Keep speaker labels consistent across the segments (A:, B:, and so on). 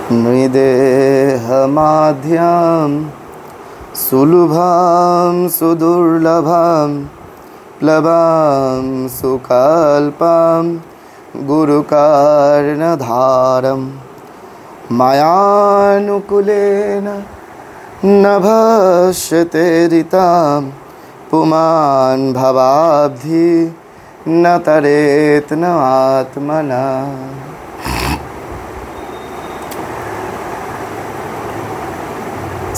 A: नृदेहमाद्यां सुलभां सुदुर्लभां प्लवां सुकल्पां गुरुकार्णधारं मायानुकूलेन नभस्यते ऋतां पुमान् भवाब्धि न तरेत् न आत्मना।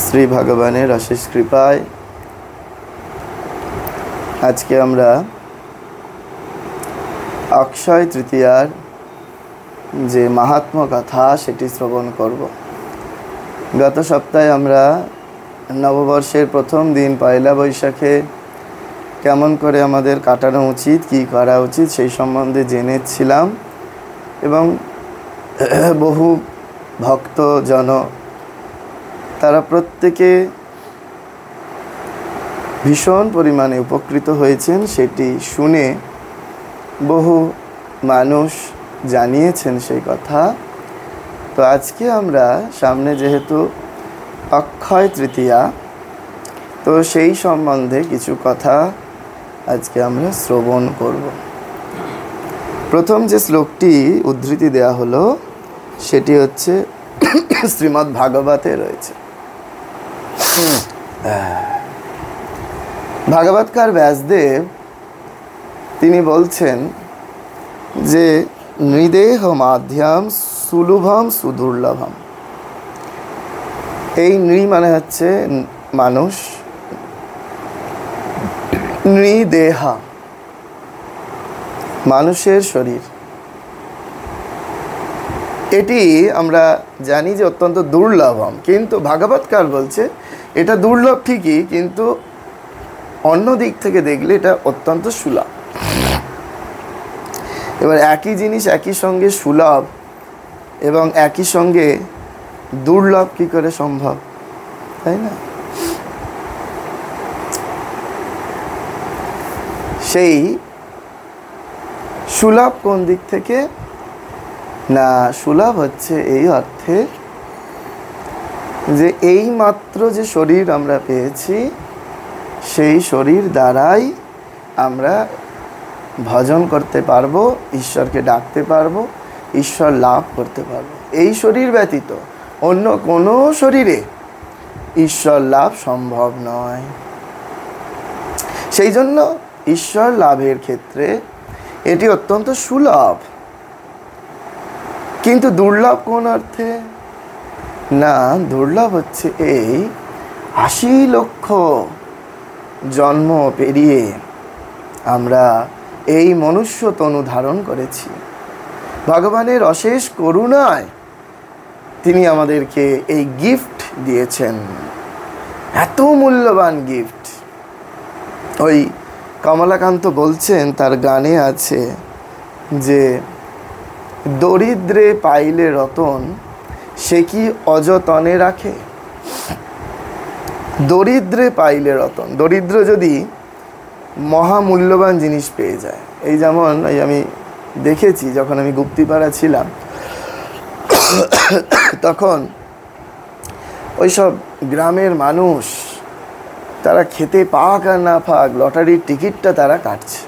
A: শ্রী ভগবানের অশেষ কৃপায় আজকে আমরা অক্ষয় তৃতীয়ার যে মাহাত্ম্য কথা সেটি শ্রবণ করব। গত সপ্তাহে আমরা নববর্ষের প্রথম দিন পয়লা বৈশাখে কেমন করে আমাদের কাটানো উচিত, কী করা উচিত সেই সম্বন্ধে জেনেছিলাম এবং বহু ভক্তজন তারা প্রত্যেকে ভীষণ পরিমাণে উপকৃত হয়েছেন, সেটি শুনে বহু মানুষ জানিয়েছেন সেই কথা। তো আজকে আমরা সামনে যেহেতু অক্ষয় তৃতীয়া, তো সেই সম্বন্ধে কিছু কথা আজকে আমরা শ্রবণ করব। প্রথম যে শ্লোকটি উদ্ধৃতি দেয়া হলো সেটি হচ্ছে শ্রীমদ্ ভাগবতে রয়েছে। ভাগবতকার ব্যাসদেব তিনি বলছেন যে নৃদেহ মাধ্যম সুলভম সুদুর্লভম। এই নৃ মানে হচ্ছে মানুষ, নৃদেহা মানুষের শরীর। এটি আমরা জানি যে অত্যন্ত দুর্লভম, কিন্তু ভাগবতকার বলছে এটা দুর্লভ ঠিকই, কিন্তু অন্য দিক থেকে দেখলে এটা অত্যন্ত সুলভ। এবার একই জিনিস একই সঙ্গে সুলভ এবং একই সঙ্গে দুর্লভ কি করে সম্ভব, তাই না? সেই সুলভ কোন দিক থেকে না, সুলভ হচ্ছে এই অর্থে যে এই মাত্র যে শরীর আমরা পেয়েছি সেই শরীর দ্বারাই আমরা ভজন করতে পারবো, ঈশ্বরকে ডাকতে পারবো, ঈশ্বর লাভ করতে পারবো। এই শরীর ব্যতীত অন্য কোনো শরীরে ঈশ্বর লাভ সম্ভব নয়। সেই জন্য ঈশ্বর লাভের ক্ষেত্রে এটি অত্যন্ত সুলভ। কিন্তু দুর্লভ কোন অর্থে না, দুর্লভ হচ্ছে এই ৮০ লক্ষ জন্ম পেরিয়ে আমরা এই মনুষ্য তনু ধারণ করেছি। ভগবানের অশেষ করুণায় তিনি আমাদেরকে এই গিফট দিয়েছেন, এত মূল্যবান গিফট। ওই কমলাকান্ত বলছেন, তার গানে আছে যে দরিদ্রে পাইলে রতন সে কি অযতনে রাখে। দরিদ্রে পাইলে রতন, দরিদ্র যদি মহামূল্যবান জিনিস পেয়ে যায়, এই যেমন আমি দেখেছি যখন আমি গুপ্তিপাড়া ছিলাম তখন ওইসব গ্রামের মানুষ তারা খেতে পাক আর না পাক লটারির টিকিটটা তারা কাটছে,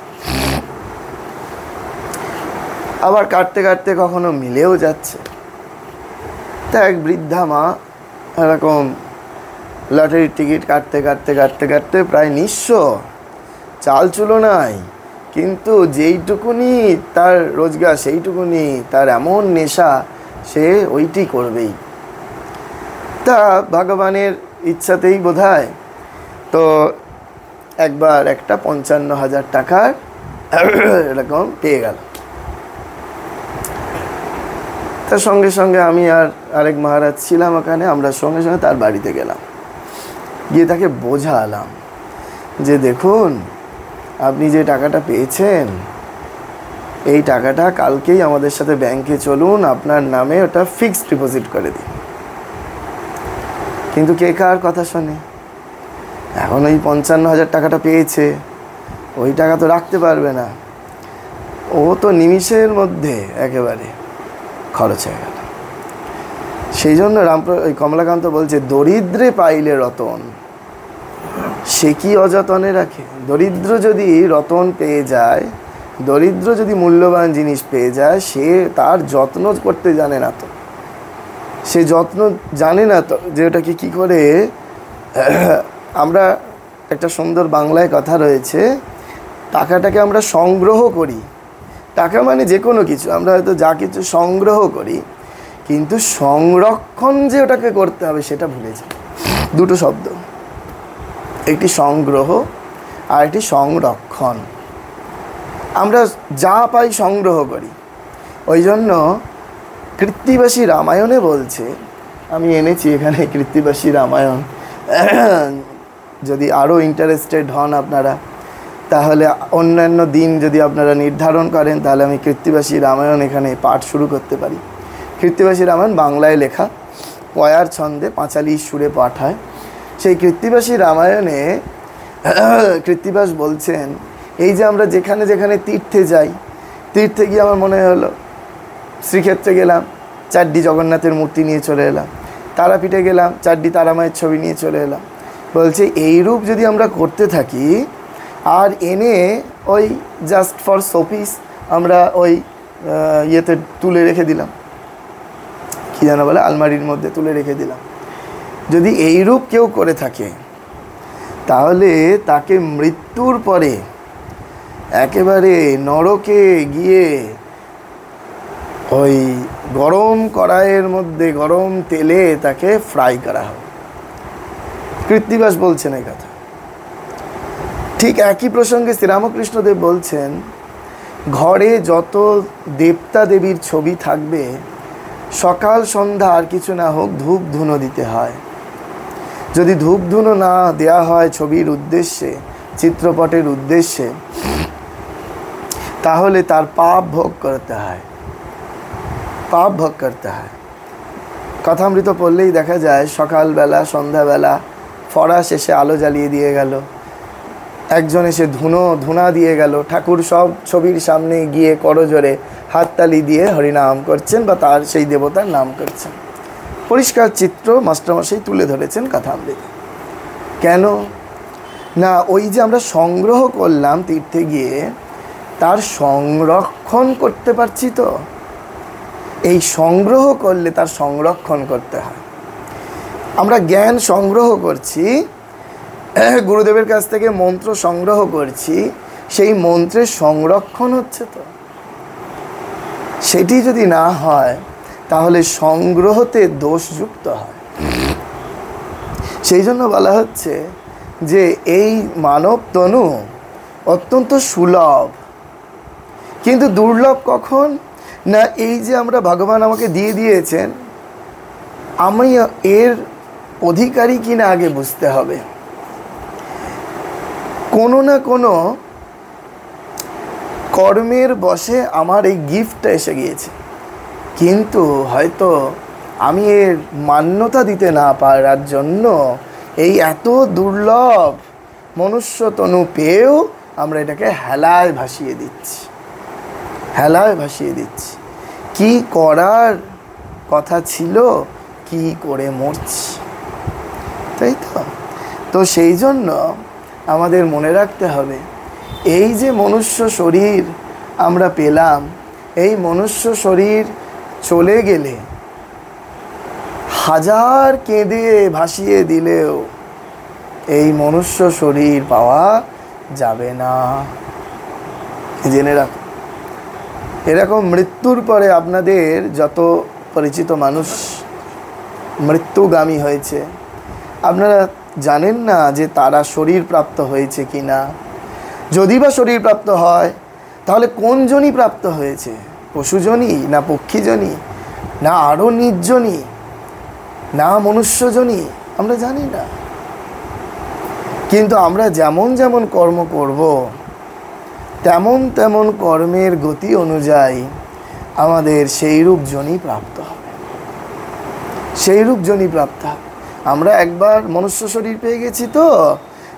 A: আবার কাটতে কাটতে কখনো মিলেও যাচ্ছে। তা এক বৃদ্ধা মা এরকম লটারির টিকিট কাটতে কাটতে কাটতে কাটতে প্রায় নিঃস্ব, চাল চুলো নাই, কিন্তু যেইটুকুনি তার রোজগার সেইটুকুনি তার এমন নেশা, সে ওইটি করবেই। তা ভগবানের ইচ্ছাতেই বোধহয় তো একবার একটা ৫৫,০০০ টাকার এরকম পেয়ে গেল। তার সঙ্গে সঙ্গে আমি আর আরেক মহারাজ ছিলাম ওখানে, আমরা সঙ্গে সঙ্গে তার বাড়িতে গেলাম, গিয়ে তাকে বোঝালাম যে দেখুন আপনি যে টাকাটা পেয়েছেন এই টাকাটা কালকেই আমাদের সাথে ব্যাংকে চলুন, আপনার নামে ওটা ফিক্সড ডিপোজিট করে দিন। কিন্তু কে কার কথা শোনে? এখন ওই ৫৫,০০০ টাকাটা পেয়েছে, ওই টাকা তো রাখতে পারবে না, ও তো নিমিষের মধ্যে একেবারে খরচ হয়ে গেল। সেই জন্য কমলাকান্ত বলছে, দরিদ্রে পাইলে রতন সে কি অযতনে রাখে। দরিদ্র যদি রতন পেয়ে যায়, দরিদ্র যদি মূল্যবান জিনিস পেয়ে যায়, সে তার যত্ন করতে জানে না তো, সে যত্ন জানে না তো যে ওটাকে কী করে। আমরা একটা সুন্দর বাংলায় কথা রয়েছে, টাকাটাকে আমরা সংগ্রহ করি। টাকা মানে যে কোনো কিছু, আমরা হয়তো যা কিছু সংগ্রহ করি, কিন্তু সংরক্ষণ যে ওটাকে করতে হবে সেটা ভুলে যাই। দুটো শব্দ, একটি সংগ্রহ আর একটি সংরক্ষণ। আমরা যা পাই সংগ্রহ করি। ওই জন্য কৃত্তিবাসী রামায়ণে বলছে, আমি এনেছি এখানে কৃত্তিবাসী রামায়ণ, যদি আরও ইন্টারেস্টেড হন আপনারা, তাহলে অন্যান্য দিন যদি আপনারা নির্ধারণ করেন, তাহলে আমি কৃত্তিবাসী রামায়ণ এখানে পাঠ শুরু করতে পারি। কৃত্তিবাসী রামায়ণ বাংলায় লেখা, পয়ার ছন্দে পাঁচালি সুরে পাঠ হয়। সেই কৃত্তিবাসী রামায়ণে কৃত্তিবাস বলছেন, এই যে আমরা যেখানে যেখানে তীর্থে যাই, তীর্থে গিয়ে আমার মনে হলো শ্রীক্ষেত্রে গেলাম, 4টি জগন্নাথের মূর্তি নিয়ে চলে এলাম, তারাপীঠে গেলাম, 4টি তারামায়ের ছবি নিয়ে চলে এলাম। বলছে এইরূপ যদি আমরা করতে থাকি, আর এনে ওই জাস্ট ফর শোপিস আমরা ওই ইয়েতে তুলে রেখে দিলাম, কী যেন বলে, আলমারির মধ্যে তুলে রেখে দিলাম, যদি এইরূপ কেউ করে থাকে, তাহলে তাকে মৃত্যুর পরে একেবারে নরকে গিয়ে ওই গরম কড়াইয়ের মধ্যে গরম তেলে তাকে ফ্রাই করা হবে। কৃত্তিবাস বলছেন এই কথা। ঠিক একই প্রসঙ্গে শ্রীরামকৃষ্ণদেব বলছেন, ঘরে যত দেবতা দেবীর ছবি থাকবে, সকাল সন্ধ্যা আর কিছু না হোক ধূপ ধুনো দিতে হয়। যদি ধূপ ধুনো না দেওয়া হয় ছবির উদ্দেশ্যে, চিত্রপটের উদ্দেশ্যে, তাহলে তার পাপ ভোগ করতে হয়, পাপ ভোগ করতে হয়। কথামৃত পড়লেই দেখা যায়, সকালবেলা সন্ধ্যাবেলা ফড়া শেষে আলো জ্বালিয়ে দিয়ে গেল, একজন এসে ধুনা দিয়ে গেল, ঠাকুর সব ছবির সামনে গিয়ে করজোরে হাততালি দিয়ে হরিনাম করছেন বা তার সেই দেবতার নাম করছেন। পরিষ্কার চিত্র মাস্টারমশাই তুলে ধরেছেন কথামৃতে। কেন না, ওই যে আমরা সংগ্রহ করলাম তীর্থে গিয়ে, তার সংরক্ষণ করতে পারছি তো। এই সংগ্রহ করলে তার সংরক্ষণ করতে হয়। আমরা জ্ঞান সংগ্রহ করছি, গুরুদেবের কাছ থেকে মন্ত্র সংগ্রহ করছি, সেই মন্ত্রের সংরক্ষণ হচ্ছে তো। সেটি যদি না হয়, তাহলে সংগ্রহতে দোষযুক্ত হয়। সেই জন্য বলা হচ্ছে যে এই মানব তনু অত্যন্ত সুলভ, কিন্তু দুর্লভ কখন না, এই যে আমরা ভগবান আমাকে দিয়ে দিয়েছেন, আমি এর অধিকারী কিনা আগে বুঝতে হবে। কোনো না কোনো কর্মের বশে আমার এই গিফটটা এসে গিয়েছে, কিন্তু হয়তো আমি এর মান্যতা দিতে না পারার জন্য এই এত দুর্লভ মনুষ্য তনু পেয়েও আমরা এটাকে হেলায় ভাসিয়ে দিচ্ছি, হেলায় ভাসিয়ে দিচ্ছি। কি করার কথা ছিল, কি করে মরছি, তাই তো। তো সেই জন্য আমাদের মনে রাখতে হবে, এই যে মনুষ্য শরীর আমরা পেলাম, এই মনুষ্য শরীর চলে গেলে হাজার কেঁদে ভাসিয়ে দিলেও এই মনুষ্য শরীর পাওয়া যাবে না, জেনে রাখো। এরকম মৃত্যুর পরে আপনাদের যত পরিচিত মানুষ মৃত্যুগামী হয়েছে, আপনারা জানেন না যে তারা শরীর প্রাপ্ত হয়েছে কি না। যদি বা শরীর প্রাপ্ত হয়, তাহলে কোন জনি প্রাপ্ত হয়েছে, পশুজনি না পক্ষীজনি না আরও নির্জনী না মনুষ্যজনী, আমরা জানি না। কিন্তু আমরা যেমন যেমন কর্ম করব, তেমন তেমন কর্মের গতি অনুযায়ী আমাদের সেইরূপ জনি প্রাপ্ত হবে, সেইরূপ জনি প্রাপ্ত হবে। আমরা একবার মনুষ্য শরীর পেয়ে গেছি তো,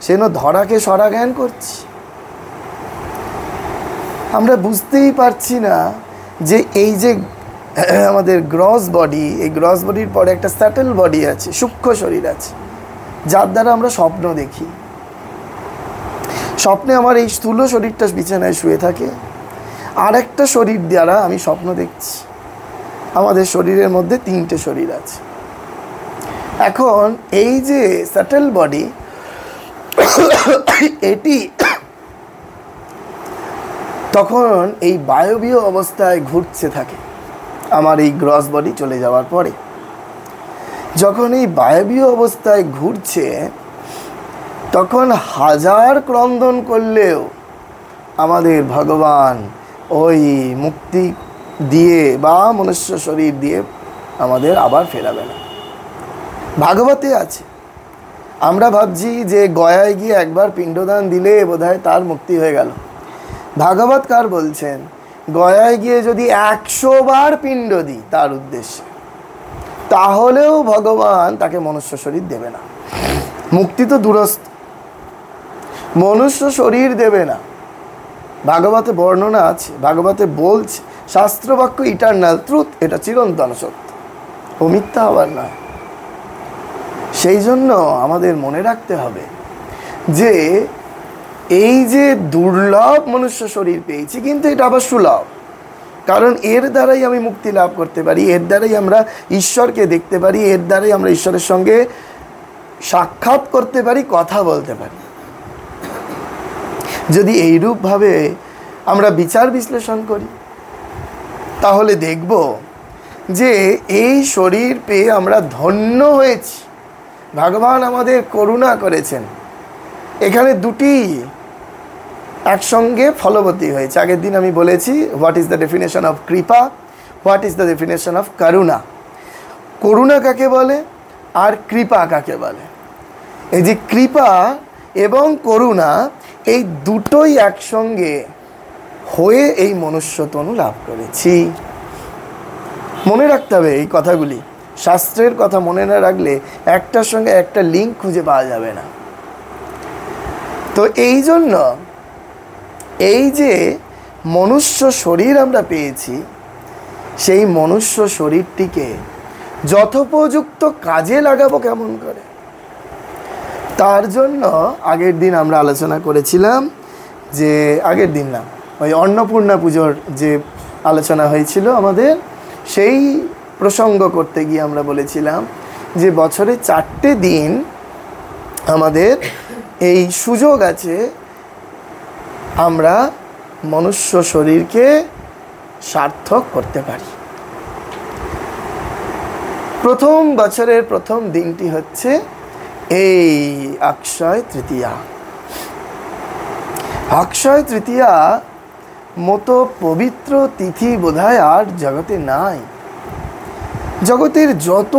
A: সেন ধরাকে সরা জ্ঞান করছি। আমরা বুঝতেই পারছি না যে এই যে আমাদের গ্রস বডি, এই গ্রস বডির পরে একটা স্যাটেল বডি আছে, সূক্ষ্ম শরীর আছে, যার দ্বারা আমরা স্বপ্ন দেখি। স্বপ্নে আমার এই স্থূল শরীরটা বিছানায় শুয়ে থাকে, আর একটা শরীর দ্বারা আমি স্বপ্ন দেখছি। আমাদের শরীরের মধ্যে 3টে শরীর আছে। এখন এই যে স্যাটেল বডি, এটি তখন এই বায়বীয় অবস্থায় ঘুরতে থাকে। আমার এই গ্রস বডি চলে যাওয়ার পরে যখন এই বায়বীয় অবস্থায় ঘুরছে, তখন হাজার ক্রন্দন করলেও আমাদের ভগবান ওই মুক্তি দিয়ে বা মনুষ্য শরীর দিয়ে আমাদের আবার ফেরাবে না। ভাগবতে আছে। আমরা ভাবছি যে গয়ায় গিয়ে একবার পিণ্ডদান দিলে বোধহয় তার মুক্তি হয়ে গেল। ভাগবতকার বলছেন, গয়ায় গিয়ে যদি 100 বার পিণ্ড দিই তার উদ্দেশ্যে, তাহলেও ভগবান তাকে মনুষ্য শরীর দেবে না। মুক্তি তো দূরস্থ, মনুষ্য শরীর দেবে না। ভাগবতে বর্ণনা আছে, ভাগবতে বলছে, শাস্ত্রবাক্য ইটারনাল ট্রুথ, এটা চিরন্তন সত্য, ও মিথ্যা হবার নয়। সেই জন্য আমাদের মনে রাখতে হবে যে এই যে দুর্লভ মনুষ্য শরীর পেয়েছি, কিন্তু এটা আবার সুলভ, কারণ এর দ্বারাই আমি মুক্তি লাভ করতে পারি, এর দ্বারাই আমরা ঈশ্বরকে দেখতে পারি, এর দ্বারাই আমরা ঈশ্বরের সঙ্গে সাক্ষাৎ করতে পারি, কথা বলতে পারি। যদি এইরূপভাবে আমরা বিচার বিশ্লেষণ করি, তাহলে দেখব যে এই শরীর পেয়ে আমরা ধন্য হয়েছি। ভগবান আমাদের করুণা করেছেন। এখানে দুটি একসঙ্গে ফলবতী হয়েছে। আগের দিন আমি বলেছি what is the definition of kripa, what is the definition of karuna. করুণা কাকে বলে আর কৃপা কাকে বলে? এই যে কৃপা এবং করুণা, এই দুটোই একসঙ্গে হয়ে এই মনুষ্যতনু লাভ করেছি। মনে রাখতে হবে এই কথাগুলি। শাস্ত্রের কথা মনে না রাখলে একটার সঙ্গে একটা লিঙ্ক খুঁজে পাওয়া যাবে না। তো এই জন্য এই যে মনুষ্য শরীর আমরা পেয়েছি, সেই মনুষ্য শরীরটিকে যথোপযুক্ত কাজে লাগাবো কেমন করে, তার জন্য আগের দিন আমরা আলোচনা করেছিলাম যে, আগের দিন না, ওই অন্নপূর্ণা পুজোর যে আলোচনা হয়েছিল আমাদের, সেই প্রসঙ্গ করতে গিয়ে আমরা বলেছিলাম যে বছরে 4টে দিন আমাদের এই সুযোগ আছে আমরা মনুষ্য শরীরকে সার্থক করতে পারি। প্রথম বছরের প্রথম দিনটি হচ্ছে এই অক্ষয় তৃতীয়া। অক্ষয় তৃতীয়া মতো পবিত্র তিথি বোধহয় আর জগতে নাই। জগতের যত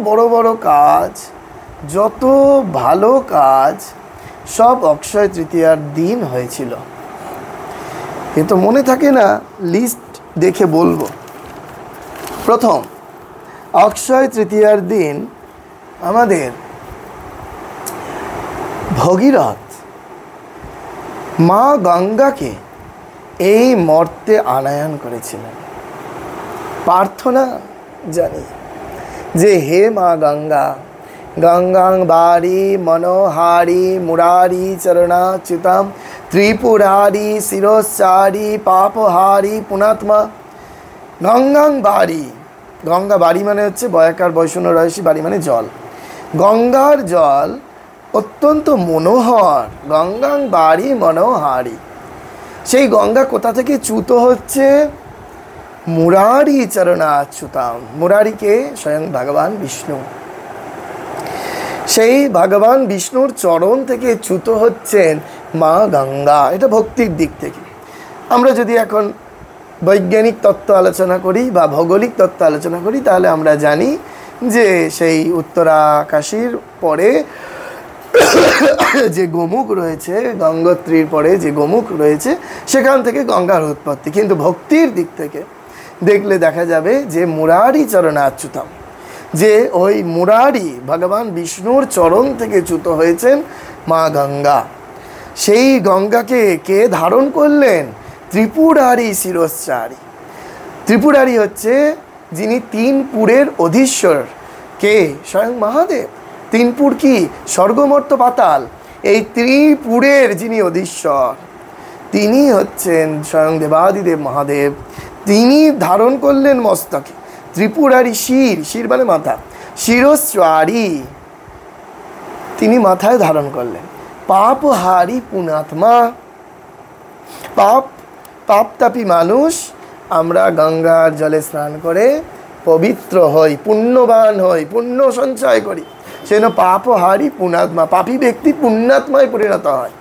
A: বড় বড় কাজ, যত ভালো কাজ, সব অক্ষয় তৃতীয়ার দিন হয়েছিল। এ তো মনে থাকে না, লিস্ট দেখে বলবো। প্রথম অক্ষয় তৃতীয়ার দিন আমাদের ভগীরথ মা গঙ্গাকে এই মর্তে আনয়ন করেছিলেন। প্রার্থনা জানি যে হে মা গঙ্গা, গঙ্গাং বারি মনোহারি মুরারি চরণাচ্যুতাম ত্রিপুরারি শিরোচ্চারি পাপহারি পুনাত্মা। গঙ্গাং বারি, গঙ্গা বারি মানে হচ্ছে বয়াকার বৈষ্ণব রয়সী, বাড়ি মানে জল। গঙ্গার জল অত্যন্ত মনোহর, গঙ্গাং বারি মনোহারি। সেই গঙ্গা কোথা থেকে চ্যুত হচ্ছে? মুরারি চরণাচ্যুতাম। মুরারিকে স্বয়ং ভগবান বিষ্ণু, সেই ভগবান বিষ্ণুর চরণ থেকে চ্যুত হচ্ছেন মা গঙ্গা। এটা ভক্তির দিক থেকে। আমরা যদি এখন বৈজ্ঞানিক তত্ত্ব আলোচনা করি বা ভৌগোলিক তত্ত্ব আলোচনা করি, তাহলে আমরা জানি যে সেই উত্তরাকাশীর পরে যে গোমুখ রয়েছে, গঙ্গোত্রীর পরে যে গোমুখ রয়েছে, সেখান থেকে গঙ্গার উৎপত্তি। কিন্তু ভক্তির দিক থেকে দেখলে দেখা যাবে যে মুরারি চরণাচ্যুতাম, যে ওই মুরারি ভগবান বিষ্ণুর চরণ থেকে চ্যুত হয়েছেন মা গঙ্গা। সেই গঙ্গাকে কে ধারণ করলেন? ত্রিপুরারি শিরোচ্চারি। ত্রিপুরারি হচ্ছে যিনি তিন পুরের অধীশ্বর। কে? স্বয়ং মহাদেব। তিন পুর কি? স্বর্গমর্ত্য পাতাল। এই ত্রিপুরের যিনি অধীশ্বর, তিনি হচ্ছেন স্বয়ং দেবাদিদেব মহাদেব। তিনি ধারণ করলেন মস্তকে ত্রিপুরারি শির, শির মানে মাথা, শিরস্বারী, তিনি মাথায় ধারণ করলেন। পাপহারি পুণাত্মা, পাপতাপী মানুষ আমরা গঙ্গার জলে স্নান করে পবিত্র হই, পুণ্যবান হই, পুণ্য সঞ্চয় করি। সেজন্য পাপহারি পুণাত্মা, পাপী ব্যক্তি পুণ্যাত্মায় পরিণত হয়।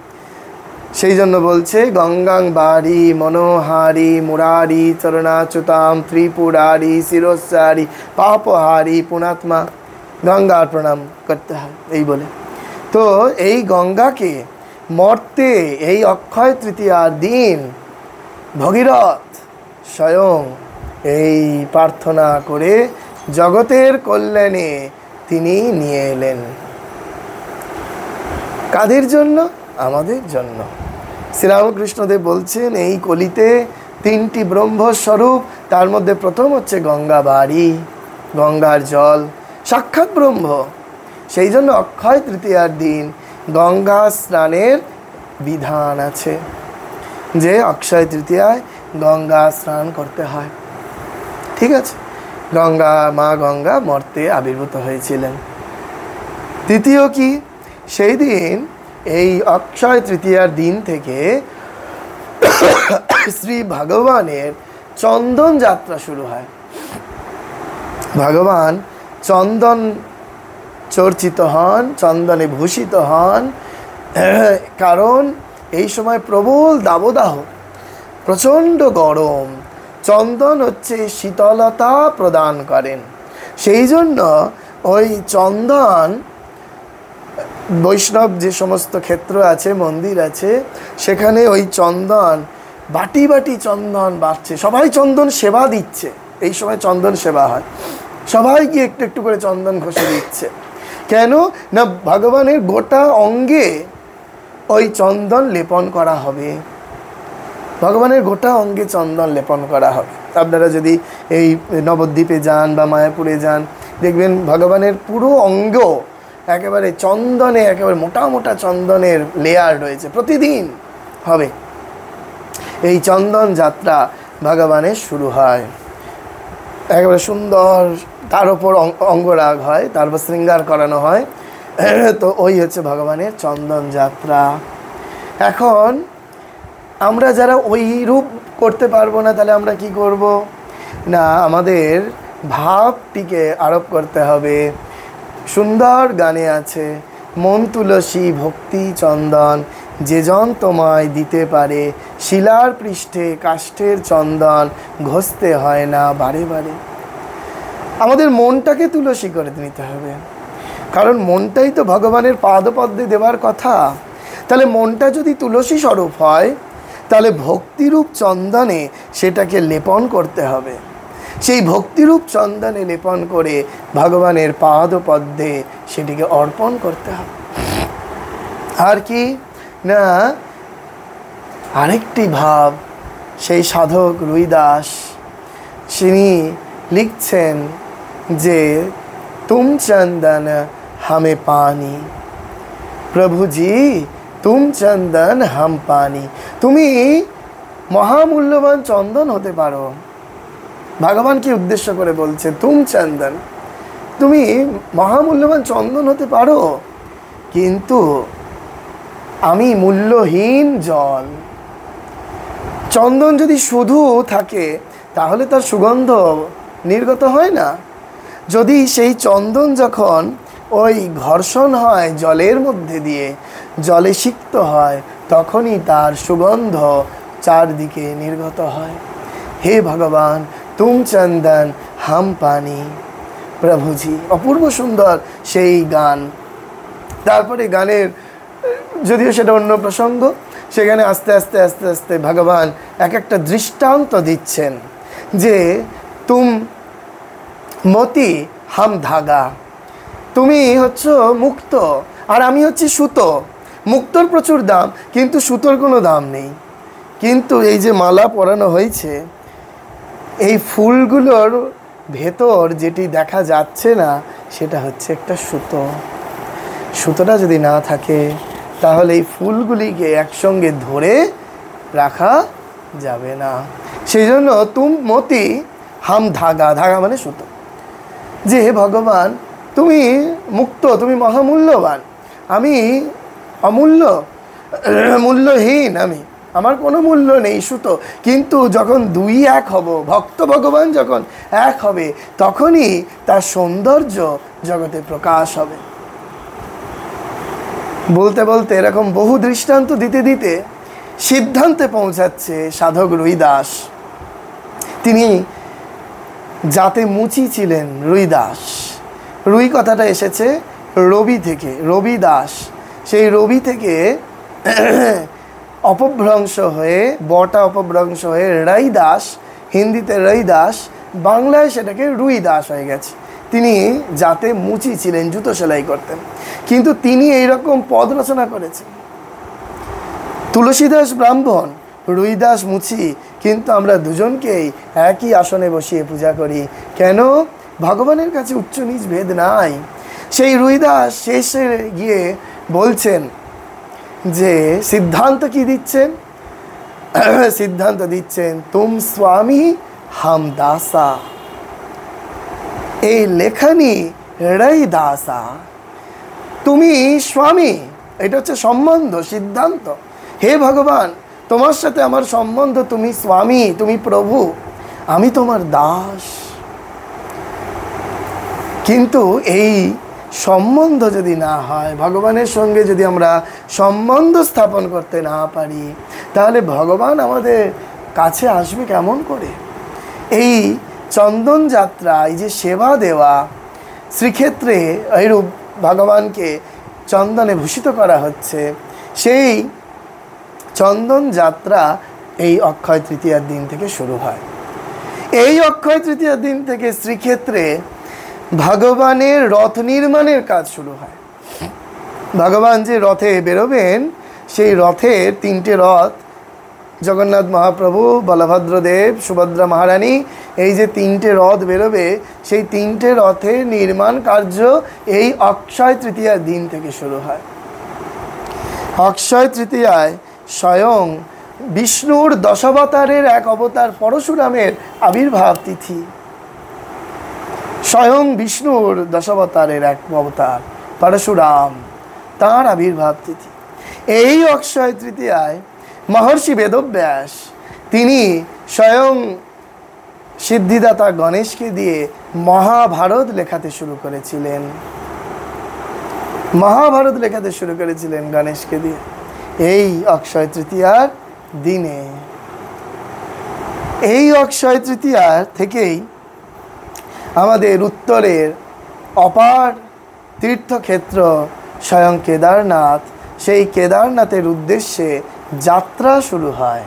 A: সেই জন্য বলছে গঙ্গাং বাড়ি মনোহারি মুরারি চরণাচ্যুতাম ত্রিপুরারি শিরস্বারি পাপহারি পুণাত্মা। গঙ্গার প্রণাম করতে হয় এই বলে। তো এই গঙ্গাকে মর্তে এই অক্ষয় তৃতীয়ার দিন ভগীরথ স্বয়ং এই প্রার্থনা করে জগতের কল্যাণে তিনি নিয়ে এলেন। কাদের জন্য? আমাদের জন্য। শ্রীরামকৃষ্ণদেব বলছেন এই কলিতে তিনটি ব্রহ্মস্বরূপ, তার মধ্যে প্রথম হচ্ছে গঙ্গা বাড়ি, গঙ্গার জল, সাক্ষাৎ ব্রহ্ম। সেই জন্য অক্ষয় তৃতীয়ার দিন গঙ্গা স্নানের বিধান আছে, যে অক্ষয় তৃতীয়ায় গঙ্গা স্নান করতে হয়। ঠিক আছে, গঙ্গা, মা গঙ্গা মর্তে আবির্ভূত হয়েছিলেন। দ্বিতীয় কি? সেই দিন এই অক্ষয় তৃতীয়ার দিন থেকে শ্রী ভগবানের চন্দন যাত্রা শুরু হয়। ভগবান চন্দন চর্চিত হন, চন্দনে ভূষিত হন, কারণ এই সময় প্রবল দাবদাহ, প্রচণ্ড গরম। চন্দন হচ্ছে শীতলতা প্রদান করেন। সেই জন্য ওই চন্দন, বৈষ্ণব যে সমস্ত ক্ষেত্র আছে, মন্দির আছে, সেখানে ওই চন্দন বাটি বাটি চন্দন বাড়ছে, সবাই চন্দন সেবা দিচ্ছে। এই সময় চন্দন সেবা হয়, সবাই গিয়ে একটু একটু করে চন্দন ঘষে দিচ্ছে। কেন না ভগবানের গোটা অঙ্গে ওই চন্দন লেপন করা হবে, ভগবানের গোটা অঙ্গে চন্দন লেপন করা হবে। আপনারা যদি এই নবদ্বীপে যান বা মায়াপুরে যান, দেখবেন ভগবানের পুরো অঙ্গ একেবারে চন্দনে, একেবারে মোটা মোটা চন্দনের লেয়ার রয়েছে, প্রতিদিন হবে। এই চন্দন যাত্রা ভগবানের শুরু হয়, একেবারে সুন্দর, তার ওপর অঙ্গরাগ হয়, তারপর শৃঙ্গার করানো হয়। তো ওই হচ্ছে ভগবানের চন্দন যাত্রা। এখন আমরা যারা ওই রূপ করতে পারবো না, তাহলে আমরা কি করব না, আমাদের ভাবটিকে আরোপ করতে হবে। সুন্দর গানে আছে, মন তুলসী ভক্তি চন্দন যে জন তোমায় দিতে পারে, শিলার পৃষ্ঠে কাষ্ঠের চন্দন ঘষতে হয় না বারে বারে। আমাদের মনটাকে তুলসী করে নিতে হবে, কারণ মনটাই তো ভগবানের পাদপদ্মে দেওয়ার কথা। তাহলে মনটা যদি তুলসী স্বরূপ হয়, তাহলে ভক্তিরূপ চন্দনে সেটাকে লেপন করতে হবে। সেই ভক্তিরূপ চন্দনে লেপন করে ভগবানের পাদপদ্মে সেটিকে অর্পণ করতে হবে। আর কি না, আরেকটি ভাব, সেই সাধক রুইদাস তিনি লিখছেন যে তুম চন্দন হামে পানি, প্রভুজি তুম চন্দন হাম পানি। তুমি মহামূল্যবান চন্দন হতে পারো। ভগবানকে উদ্দেশ্য করে বলছে তুম চন্দন, তুমি মহামূল্যবান চন্দন হতে পারো, কিন্তু আমি মূল্যহীন জল। চন্দন যদি শুধু থাকে তাহলে তার সুগন্ধ নির্গত হয় না। যদি সেই চন্দন যখন ওই ঘর্ষণ হয় জলের মধ্যে দিয়ে, জলে সিক্ত হয়, তখনই তার সুগন্ধ চারদিকে নির্গত হয়। হে ভগবান, তুম চন্দন হাম পানি, প্রভুজি। অপূর্ব সুন্দর সেই গান। তারপরে গানের, যদিও সেটা অন্য প্রসঙ্গ, সেখানে আস্তে আস্তে আস্তে আস্তে ভগবান এক একটা দৃষ্টান্ত দিচ্ছেন যে তুম মতি হাম ধাগা, তুমি হচ্ছ মুক্ত আর আমি হচ্ছি সুতো। মুক্তর প্রচুর দাম, কিন্তু সুতোর কোনো দাম নেই। কিন্তু এই যে মালা পরানো হয়েছে, এই ফুলগুলোর ভেতর যেটি দেখা যাচ্ছে না সেটা হচ্ছে একটা সুতো। সুতোটা যদি না থাকে তাহলে এই ফুলগুলিকে একসঙ্গে ধরে রাখা যাবে না। সেই জন্য তুম মতি হাম ধাগা, ধাগা মানে সুতো। যে হে ভগবান, তুমি মুক্ত, তুমি মহামূল্যবান, আমি অমূল্য, মূল্যহীন, আমার কোনো মূল্য নেই, সুতো। কিন্তু যখন দুই এক হব, ভক্ত ভগবান যখন এক হবে, তখনই তার সৌন্দর্য জগতে প্রকাশ হবে। বলতে বলতে এরকম বহু দৃষ্টান্ত দিতে দিতে সিদ্ধান্তে পৌঁছাচ্ছে সাধক রুইদাস। তিনি যাতে মুচি ছিলেন রুইদাস। রুই কথাটা এসেছে রবি থেকে, রবিদাস। সেই রবি থেকে অপভ্রংশ হয়ে, বটা অপভ্রংশ হয়ে রৈদাস, হিন্দিতে রৈদাস, বাংলায় সেটাকে রুইদাস হয়ে গেছে। তিনি যাতে মুচি ছিলেন, জুতো সেলাই করতেন, কিন্তু তিনি এইরকম পদ রচনা করেছেন। তুলসীদাস ব্রাহ্মণ, রুইদাস মুচি, কিন্তু আমরা দুজনকেই একই আসনে বসিয়ে পূজা করি। কেন? ভগবানের কাছে উচ্চ নীচ ভেদ নাই। সেই রুইদাস শেষে গিয়ে বলছেন যে সিদ্ধান্ত কি দিচ্ছেন? সিদ্ধান্ত দিচ্ছেন তুম স্বামী হাম দাসা, এই লেখানি রৈদাসা। তুমি স্বামী, এটা হচ্ছে সম্বন্ধ, সিদ্ধান্ত। হে ভগবান, তোমার সাথে আমার সম্বন্ধ, তুমি স্বামী, তুমি প্রভু, আমি তোমার দাস। কিন্তু এই সম্বন্ধ যদি না হয়, ভগবানের সঙ্গে যদি আমরা সম্বন্ধ স্থাপন করতে না পারি, তাহলে ভগবান আমাদের কাছে আসবে কেমন করে? এই চন্দন যাত্রা, এই যে সেবা দেওয়া, শ্রীক্ষেত্রে এইরূপ ভগবানকে চন্দনে ভূষিত করা হচ্ছে, সেই চন্দন যাত্রা এই অক্ষয় তৃতীয়ার দিন থেকে শুরু হয়। এই অক্ষয় তৃতীয়ার দিন থেকে শ্রীক্ষেত্রে ভগবানের রথ নির্মাণের কাজ শুরু হয়। ভগবান যে রথে বেরোবেন, সেই রথের তিনটে রথ, জগন্নাথ মহাপ্রভু, বলভদ্রদেব, সুভদ্রা মহারানী, এই যে তিনটে রথ বেরোবে, সেই তিনটে রথের নির্মাণ কার্য এই অক্ষয় তৃতীয়ার দিন থেকে শুরু হয়। অক্ষয় তৃতীয়ায় স্বয়ং বিষ্ণুর দশাবতারের এক অবতার পরশুরামের আবির্ভাব তিথি। স্বয়ং বিষ্ণুর দশাবতারের এক অবতার পরশুরাম, তাঁর আবির্ভাব তিথি। এই অক্ষয় তৃতীয়ায় মহর্ষি বেদব্যাস, তিনি স্বয়ং সিদ্ধিদাতা গণেশকে দিয়ে মহাভারত লেখাতে শুরু করেছিলেন। মহাভারত লেখাতে শুরু করেছিলেন গণেশকে দিয়ে এই অক্ষয় তৃতীয়ার দিনে। এই অক্ষয় তৃতীয়ার থেকেই আমাদের উত্তরের অপার তীর্থক্ষেত্র স্বয়ং কেদারনাথ, সেই কেদারনাথের উদ্দেশ্যে যাত্রা শুরু হয়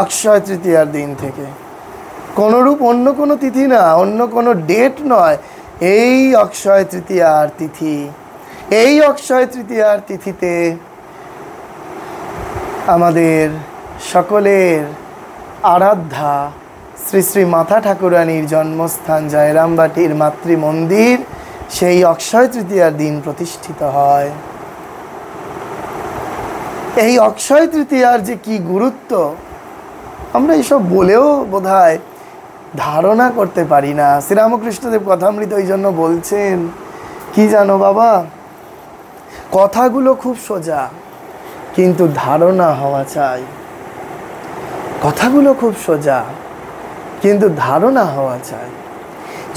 A: অক্ষয় তৃতীয়ার দিন থেকে। কোনোরূপ অন্য কোনো তিথি না, অন্য কোনো ডেট নয়, এই অক্ষয় তৃতীয়ার তিথি। এই অক্ষয় তৃতীয়ার তিথিতে আমাদের সকলের আরাধ্যা শ্রী শ্রী মাতা ঠাকুরানীর জন্মস্থান জয়রামবাটির মাতৃমন্দির সেই অক্ষয় তৃতীয়ার দিন প্রতিষ্ঠিত হয়। এই অক্ষয় তৃতীয়ার যে কি গুরুত্ব, আমরা এইসব বলেও বোধহয় ধারণা করতে পারি না। শ্রীরামকৃষ্ণদেব কথামৃত ওই জন্য বলছেন, কি জানো বাবা, কথাগুলো খুব সোজা, কিন্তু ধারণা হওয়া চাই। কথাগুলো খুব সোজা, কিন্তু ধারণা হওয়া চাই।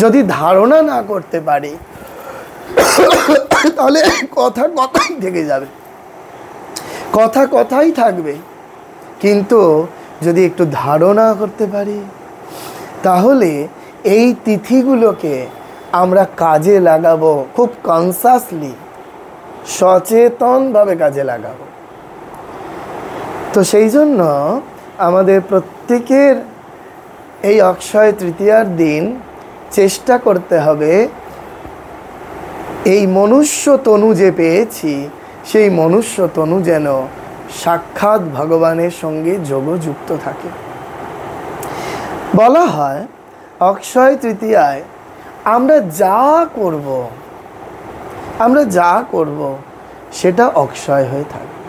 A: যদি ধারণা না করতে পারি তাহলে কথা কথাই থেকে যাবে, কথা কথাই থাকবে। কিন্তু যদি একটু ধারণা করতে পারি, তাহলে এই তিথিগুলোকে আমরা কাজে লাগাবো, খুব কনসাসলি, সচেতনভাবে কাজে লাগাবো। তো সেই জন্য আমাদের প্রত্যেকের এই অক্ষয় তৃতীয়ার দিন চেষ্টা করতে হবে এই মনুষ্য তনু যে পেয়েছি, সেই মনুষ্য তনু যেন সাক্ষাৎ ভগবানের সঙ্গে যোগযুক্ত থাকে। বলা হয় অক্ষয় তৃতীয়ায় আমরা যা করব সেটা অক্ষয় হয়ে থাকবে।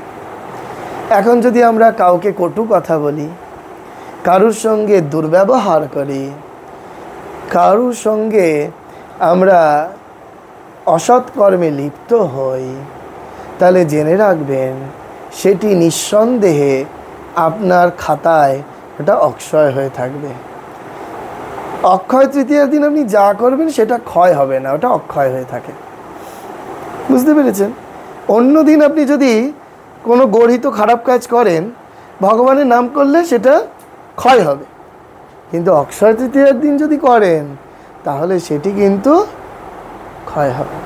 A: এখন যদি আমরা কাউকে কটু কথা বলি, কারুর সঙ্গে দুর্ব্যবহার করি, কারুর সঙ্গে আমরা অসৎ কর্মে লিপ্ত হই, তাহলে জেনে রাখবেন সেটি নিঃসন্দেহে আপনার খাতায় ওটা অক্ষয় হয়ে থাকবে। অক্ষয় তৃতীয়ার দিন আপনি যা করবেন সেটা ক্ষয় হবে না, ওটা অক্ষয় হয়ে থাকে। বুঝতে পেরেছেন? অন্য দিন আপনি যদি কোনো গর্হিত খারাপ কাজ করেন, ভগবানের নাম করলে সেটা ক্ষয় হবে, কিন্তু অক্ষয় তৃতীয়ার দিন যদি করেন তাহলে সেটি কিন্তু ক্ষয় হবে।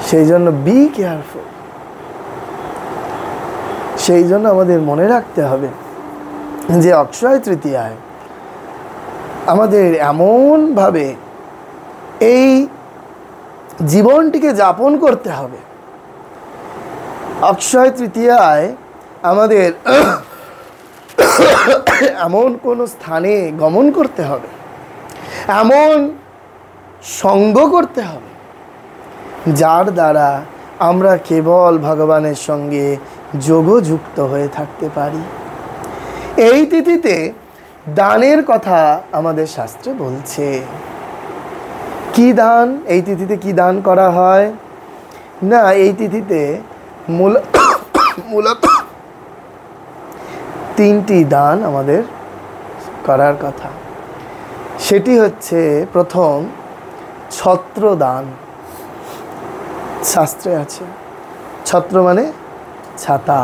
A: সেই জন্য বি কেয়ারফুল। সেই জন্য আমাদের মনে রাখতে হবে যে অক্ষয় তৃতীয়ায় আমাদের এমনভাবে এই জীবনটিকে যাপন করতে হবে, অক্ষয় তৃতীয়ায় আমাদের এমন কোনো স্থানে গমন করতে হবে, এমন সঙ্গ করতে হবে যার দ্বারা আমরা কেবল ভগবানের সঙ্গে যোগযুক্ত হয়ে থাকতে পারি। এই তিথিতে দানের কথা আমাদের শাস্ত্রে বলছে। কি দান? এই তিথিতে কি দান করা হয় না, এই তিথিতে মূলত তিনটি দান আমাদের করার কথা। সেটি হচ্ছে, প্রথম ছত্রদান। শাস্ত্রে আছে, ছত্র মানে ছাতা,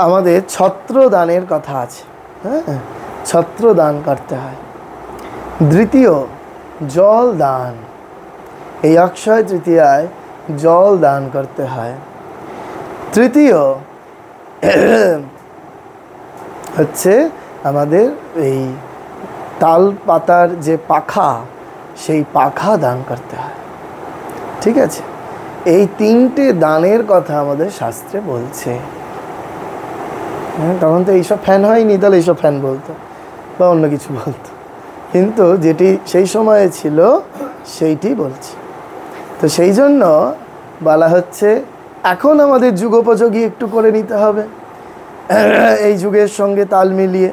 A: আমাদের ছত্রদানের কথা আছে। হ্যাঁ, ছত্রদান করতে হয়। দ্বিতীয় জল দান, এই অক্ষয় তৃতীয়ায় জল দান করতে হয়। তৃতীয় হচ্ছে আমাদের এই তাল পাতার যে পাখা, সেই পাখা দান করতে হয়। ঠিক আছে, এই তিনটে দানের কথা আমাদের শাস্ত্রে বলছে। হ্যাঁ, তখন তো এইসব ফ্যান হয়নি, তাহলে এইসব ফ্যান বলতো বা অন্য কিছু বলতো, কিন্তু যেটি সেই সময়ে ছিল সেইটি বলছে। তো সেই জন্য বলা হচ্ছে এখন আমাদের যুগোপযোগী একটু করে নিতে হবে, এই যুগের সঙ্গে তাল মিলিয়ে।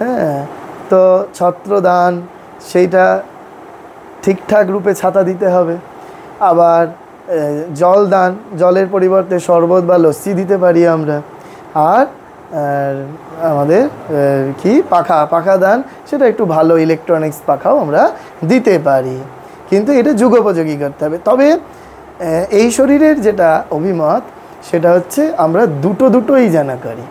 A: হ্যাঁ, তো ছত্রদান সেইটা ঠিকঠাক রূপে ছাতা দিতে হবে। আবার জল দান, জলের পরিবর্তে শরবত বা লস্যি দিতে পারি আমরা। আর আমাদের কি পাখা দান, সেটা একটু ভালো ইলেকট্রনিক্স পাখাও আমরা দিতে পারি, কিন্তু এটা যুগোপযোগী করতে হবে। তবে এই শরীরের যেটা অভিমত সেটা হচ্ছে আমরা দুটোই যেন করি,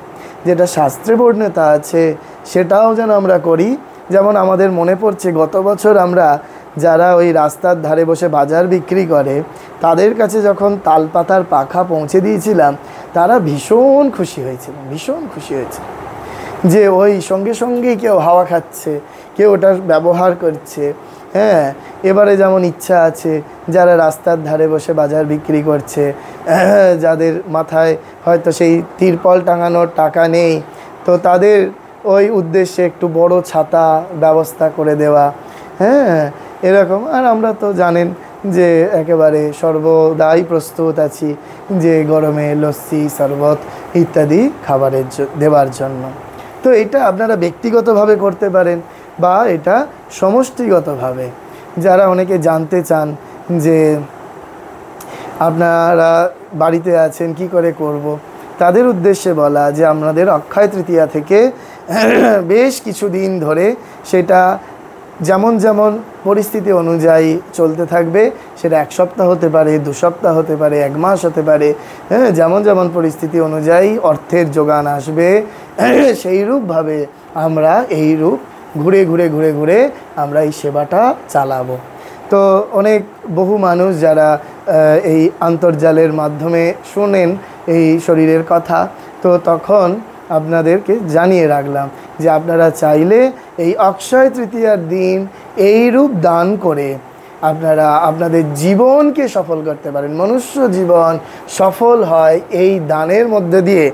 A: যেটা শাস্ত্রে বর্ণিত আছে সেটাও যেন আমরা করি। যেমন আমাদের মনে পড়ছে গত বছর আমরা যারা ওই রাস্তার ধারে বসে বাজার বিক্রি করে তাদের কাছে যখন তালপাতার পাখা পৌঁছে দিয়েছিলাম, তারা ভীষণ খুশি হয়েছিল যে ওই সঙ্গে সঙ্গেই কেউ হাওয়া খাচ্ছে, কেউ ওটার ব্যবহার করছে। হ্যাঁ, এবারে যেমন ইচ্ছা আছে যারা রাস্তার ধারে বসে বাজার বিক্রি করছে, যাদের মাথায় হয়তো সেই তিরপল টাঙানোর টাকা নেই, তো তাদের ওই উদ্দেশ্যে একটু বড় ছাতা ব্যবস্থা করে দেওয়া। হ্যাঁ, এরকম। আর আমরা তো জানেন যে একেবারে সর্বদাই প্রস্তুত আছি যে গরমে লস্যি, শরবত ইত্যাদি খাবারের দেওয়ার জন্য। তো এটা আপনারা ব্যক্তিগতভাবে করতে পারেন বা এটা সমষ্টিগতভাবে। যারা অনেকে জানতে চান যে আপনারা বাড়িতে আছেন কি করে করব, তাদের উদ্দেশ্যে বলা যে আমাদের অক্ষয় তৃতীয়া থেকে বেশ কিছুদিন ধরে সেটা যেমন যেমন পরিস্থিতি অনুযায়ী চলতে থাকবে। সেটা 1 সপ্তাহ হতে পারে, 2 সপ্তাহ হতে পারে, 1 মাস হতে পারে। হ্যাঁ, যেমন যেমন পরিস্থিতি অনুযায়ী অর্থের যোগান আসবে, সেই রূপভাবে আমরা এই রূপ ঘুরে ঘুরে আমরা এই সেবাটা চালাবো। তো বহু মানুষ যারা এই আন্তর্জালের মাধ্যমে শোনেন এই শরীরের কথা, তো তখন আপনাদেরকে জানিয়ে রাখলাম যে আপনারা চাইলে এই অক্ষয় তৃতীয়ার দিন এই রূপ দান করে আপনারা আপনাদের জীবনকে সফল করতে পারেন। মনুষ্য জীবন সফল হয় এই দানের মধ্যে দিয়ে।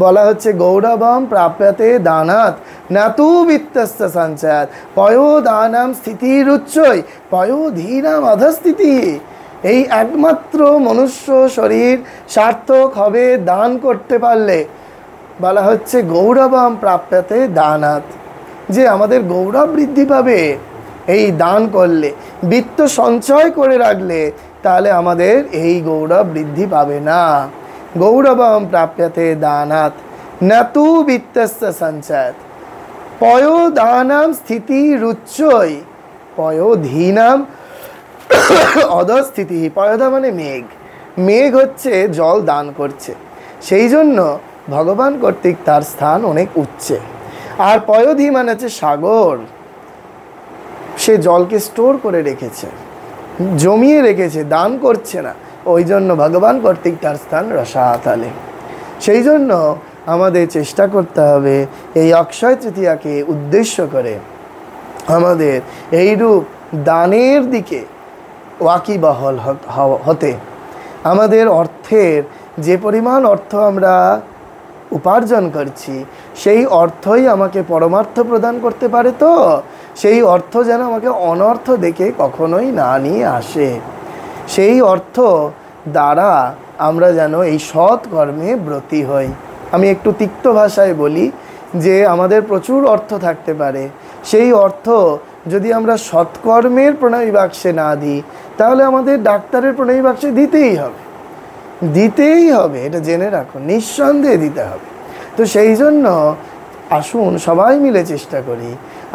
A: বলা হচ্ছে গৌরবম প্রাপ্যতে দানাৎ না তু বিত্তস্য সঞ্চয়াৎ পয়োদানাম স্থিতিরুচ্চৈ পয়োধীনাম অধস্থিতি। এই একমাত্র মনুষ্য শরীর সার্থক হবে দান করতে পারলে। বলা হচ্ছে গৌরবম প্রাপ্যতে দানাৎ, যে আমাদের গৌরব বৃদ্ধি পাবে এই দান করলে। বিত্ত সঞ্চয় করে রাখলে তাহলে আমাদের এই গৌরব বৃদ্ধি পাবে না। গৌরবম প্রাপ্যতে দানাৎ না তু বিত্তস্য সঞ্চয়াৎ পয়োদানাম স্থিতিরুচ্চৈ পয়োধীনাম অধস্থিতি। পয়োধা মানে মেঘ, মেঘ হচ্ছে জল দান করছে, সেই জন্য ভগবান কর্তৃক তার স্থান অনেক উচ্চে। আর পয়োধি মানে হচ্ছে সাগর, সে জলকে স্টোর করে রেখেছে, জমিয়ে রেখেছে, দান করছে না, ওই জন্য ভগবান কর্তৃক তার স্থান রসাতলে। সেই জন্য আমাদের চেষ্টা করতে হবে এই অক্ষয় তৃতীয়াকে উদ্দেশ্য করে আমাদের এইরূপ দানের দিকে ওয়াকিবহল হতে। আমাদের অর্থের যে পরিমাণ অর্থ আমরা উপার্জন করছি সেই অর্থই আমাকে পরমার্থ প্রদান করতে পারে, তো সেই অর্থ যেন আমাকে অনর্থ দেখে কখনোই না নিয়ে আসে। সেই অর্থ দ্বারা আমরা যেন এই সৎ কর্মে ব্রতী হই। আমি একটু তিক্ত ভাষায় বলি যে আমাদের প্রচুর অর্থ থাকতে পারে, সেই অর্থ যদি আমরা সৎকর্মের প্রণামী বাক্সে না দিই তাহলে আমাদের ডাক্তারের প্রণামী বাক্সে দিতেই হবে, দিতেই হবে, এটা জেনে রাখুন, নিঃসন্দেহে দিতে হবে। তো সেই জন্য আসুন সবাই মিলে চেষ্টা করি,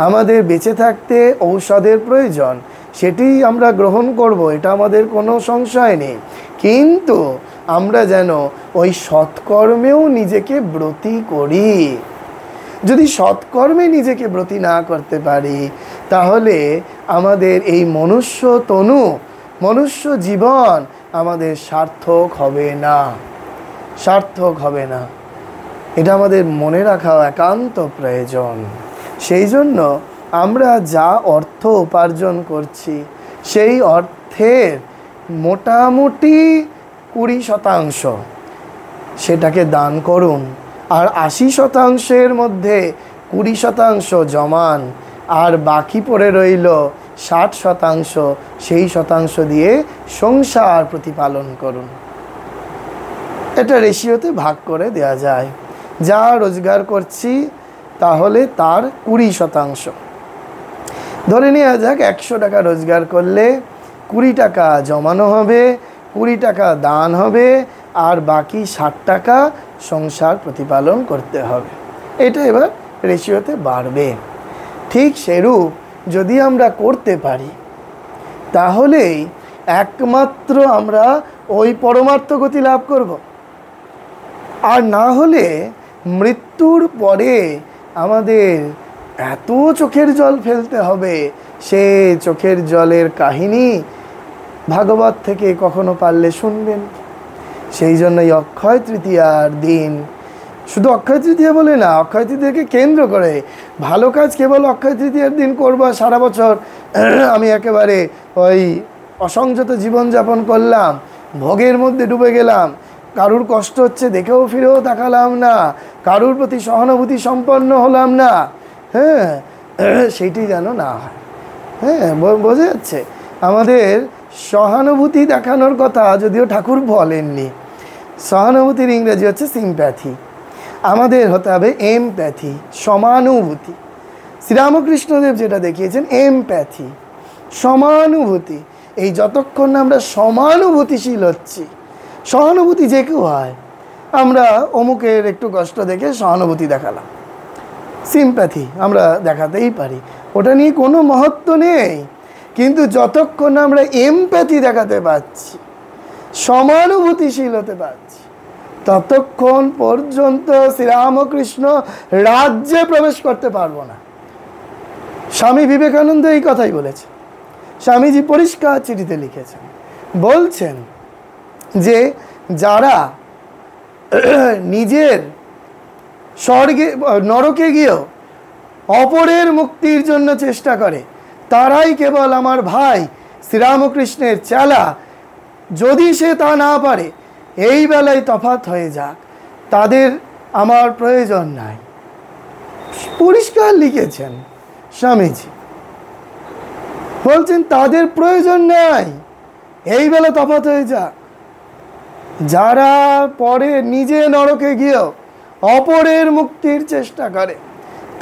A: আমাদের বেঁচে থাকতে ঔষধের প্রয়োজন, সেটি আমরা গ্রহণ করব, এটা আমাদের কোনো সংশয় নেই, কিন্তু আমরা যেন ওই সৎকর্মেও নিজেকে ব্রতী করি। যদি সৎকর্মে নিজেকে ব্রতী না করতে পারি তাহলে আমাদের এই মনুষ্য তনু, মনুষ্য জীবন আমাদের সার্থক হবে না, সার্থক হবে না। এটা আমাদের মনে রাখা একান্ত প্রয়োজন। সেই জন্য আমরা যা অর্থ উপার্জন করছি সেই অর্থের মোটামুটি 20% সেটাকে দান করুন, আর 80%-এর মধ্যে 20% জমান, আর বাকি পড়ে রইল 60%, সেই শতাংশ দিয়ে সংসার প্রতিপালন করুন। এটা রেশিওতে ভাগ করে দেওয়া যায়। যা রোজগার করছি তাহলে তার 20% ধরে নেওয়া যাক। 100 টাকা রোজগার করলে 20 টাকা জমানো হবে, 20 টাকা দান হবে, আর বাকি 60 টাকা সংসার প্রতিপালন করতে হবে। এটা এবার রেশিওতে বাড়বে। ঠিক সেরূপ যদি আমরা করতে পারি তাহলেই একমাত্র আমরা ওই পরমার্থ গতি লাভ করব। আর না হলে মৃত্যুর পরে আমাদের এত চোখের জল ফেলতে হবে, সে চোখের জলের কাহিনী ভাগবত থেকে কখনো পারলে শুনবেন। সেই জন্যই অক্ষয় তৃতীয়ার দিন, শুধু অক্ষয় তৃতীয়া বলে না, অক্ষয় তৃতীয়াকে কেন্দ্র করে ভালো কাজ কেবল অক্ষয় তৃতীয়ার দিন করবো, সারা বছর আমি একেবারে ওই অসংযত জীবনযাপন করলাম, ভোগের মধ্যে ডুবে গেলাম, কারুর কষ্ট হচ্ছে দেখেও ফিরেও তাকালাম না, কারুর প্রতি সহানুভূতি সম্পন্ন হলাম না, হ্যাঁ, সেইটি যেন না হয়। হ্যাঁ, বোঝা যাচ্ছে? আমাদের সহানুভূতি দেখানোর কথা যদিও ঠাকুর বলেননি, সহানুভূতির ইংরেজি হচ্ছে সিম্প্যাথি, আমাদের হতে হবে এমপ্যাথি, সমানুভূতি। শ্রীরামকৃষ্ণদেব যেটা দেখিয়েছেন এমপ্যাথি, সমানুভূতি। এই যতক্ষণ না আমরা সমানুভূতিশীল হচ্ছি, সহানুভূতি যে কেউ হয়, আমরা অমুকের একটু কষ্ট দেখে সহানুভূতি দেখালাম, সিম্প্যাথি আমরা দেখাতেই পারি, ওটা নিয়ে কোনো মহত্ব নেই। কিন্তু যতক্ষণ আমরা এমপ্যাথি দেখাতে পারছি, সমানুভূতিশীল হতে পারছি, ততক্ষণ পর্যন্ত শ্রীরামকৃষ্ণ রাজ্যে প্রবেশ করতে পারবো না। স্বামী বিবেকানন্দ এই কথাই বলেছে, স্বামীজি পরিষ্কার চিঠিতে লিখেছেন, বলছেন যে যারা নিজের স্বর্গে নরকে গিয়েও অপরের মুক্তির জন্য চেষ্টা করে তারাই কেবল আমার ভাই শ্রীরামকৃষ্ণের চেলা। যদি সে তা না পারে, এই বেলায় তফাৎ হয়ে যাক, তাদের আমার প্রয়োজন নাই। পরিষ্কার লিখেছেন স্বামীজি, বলছেন তাদের প্রয়োজন নাই, এই বেলা তফাৎ হয়ে যাক। যারা পরে নিজে নরকে গিয়েও অপরের মুক্তির চেষ্টা করে,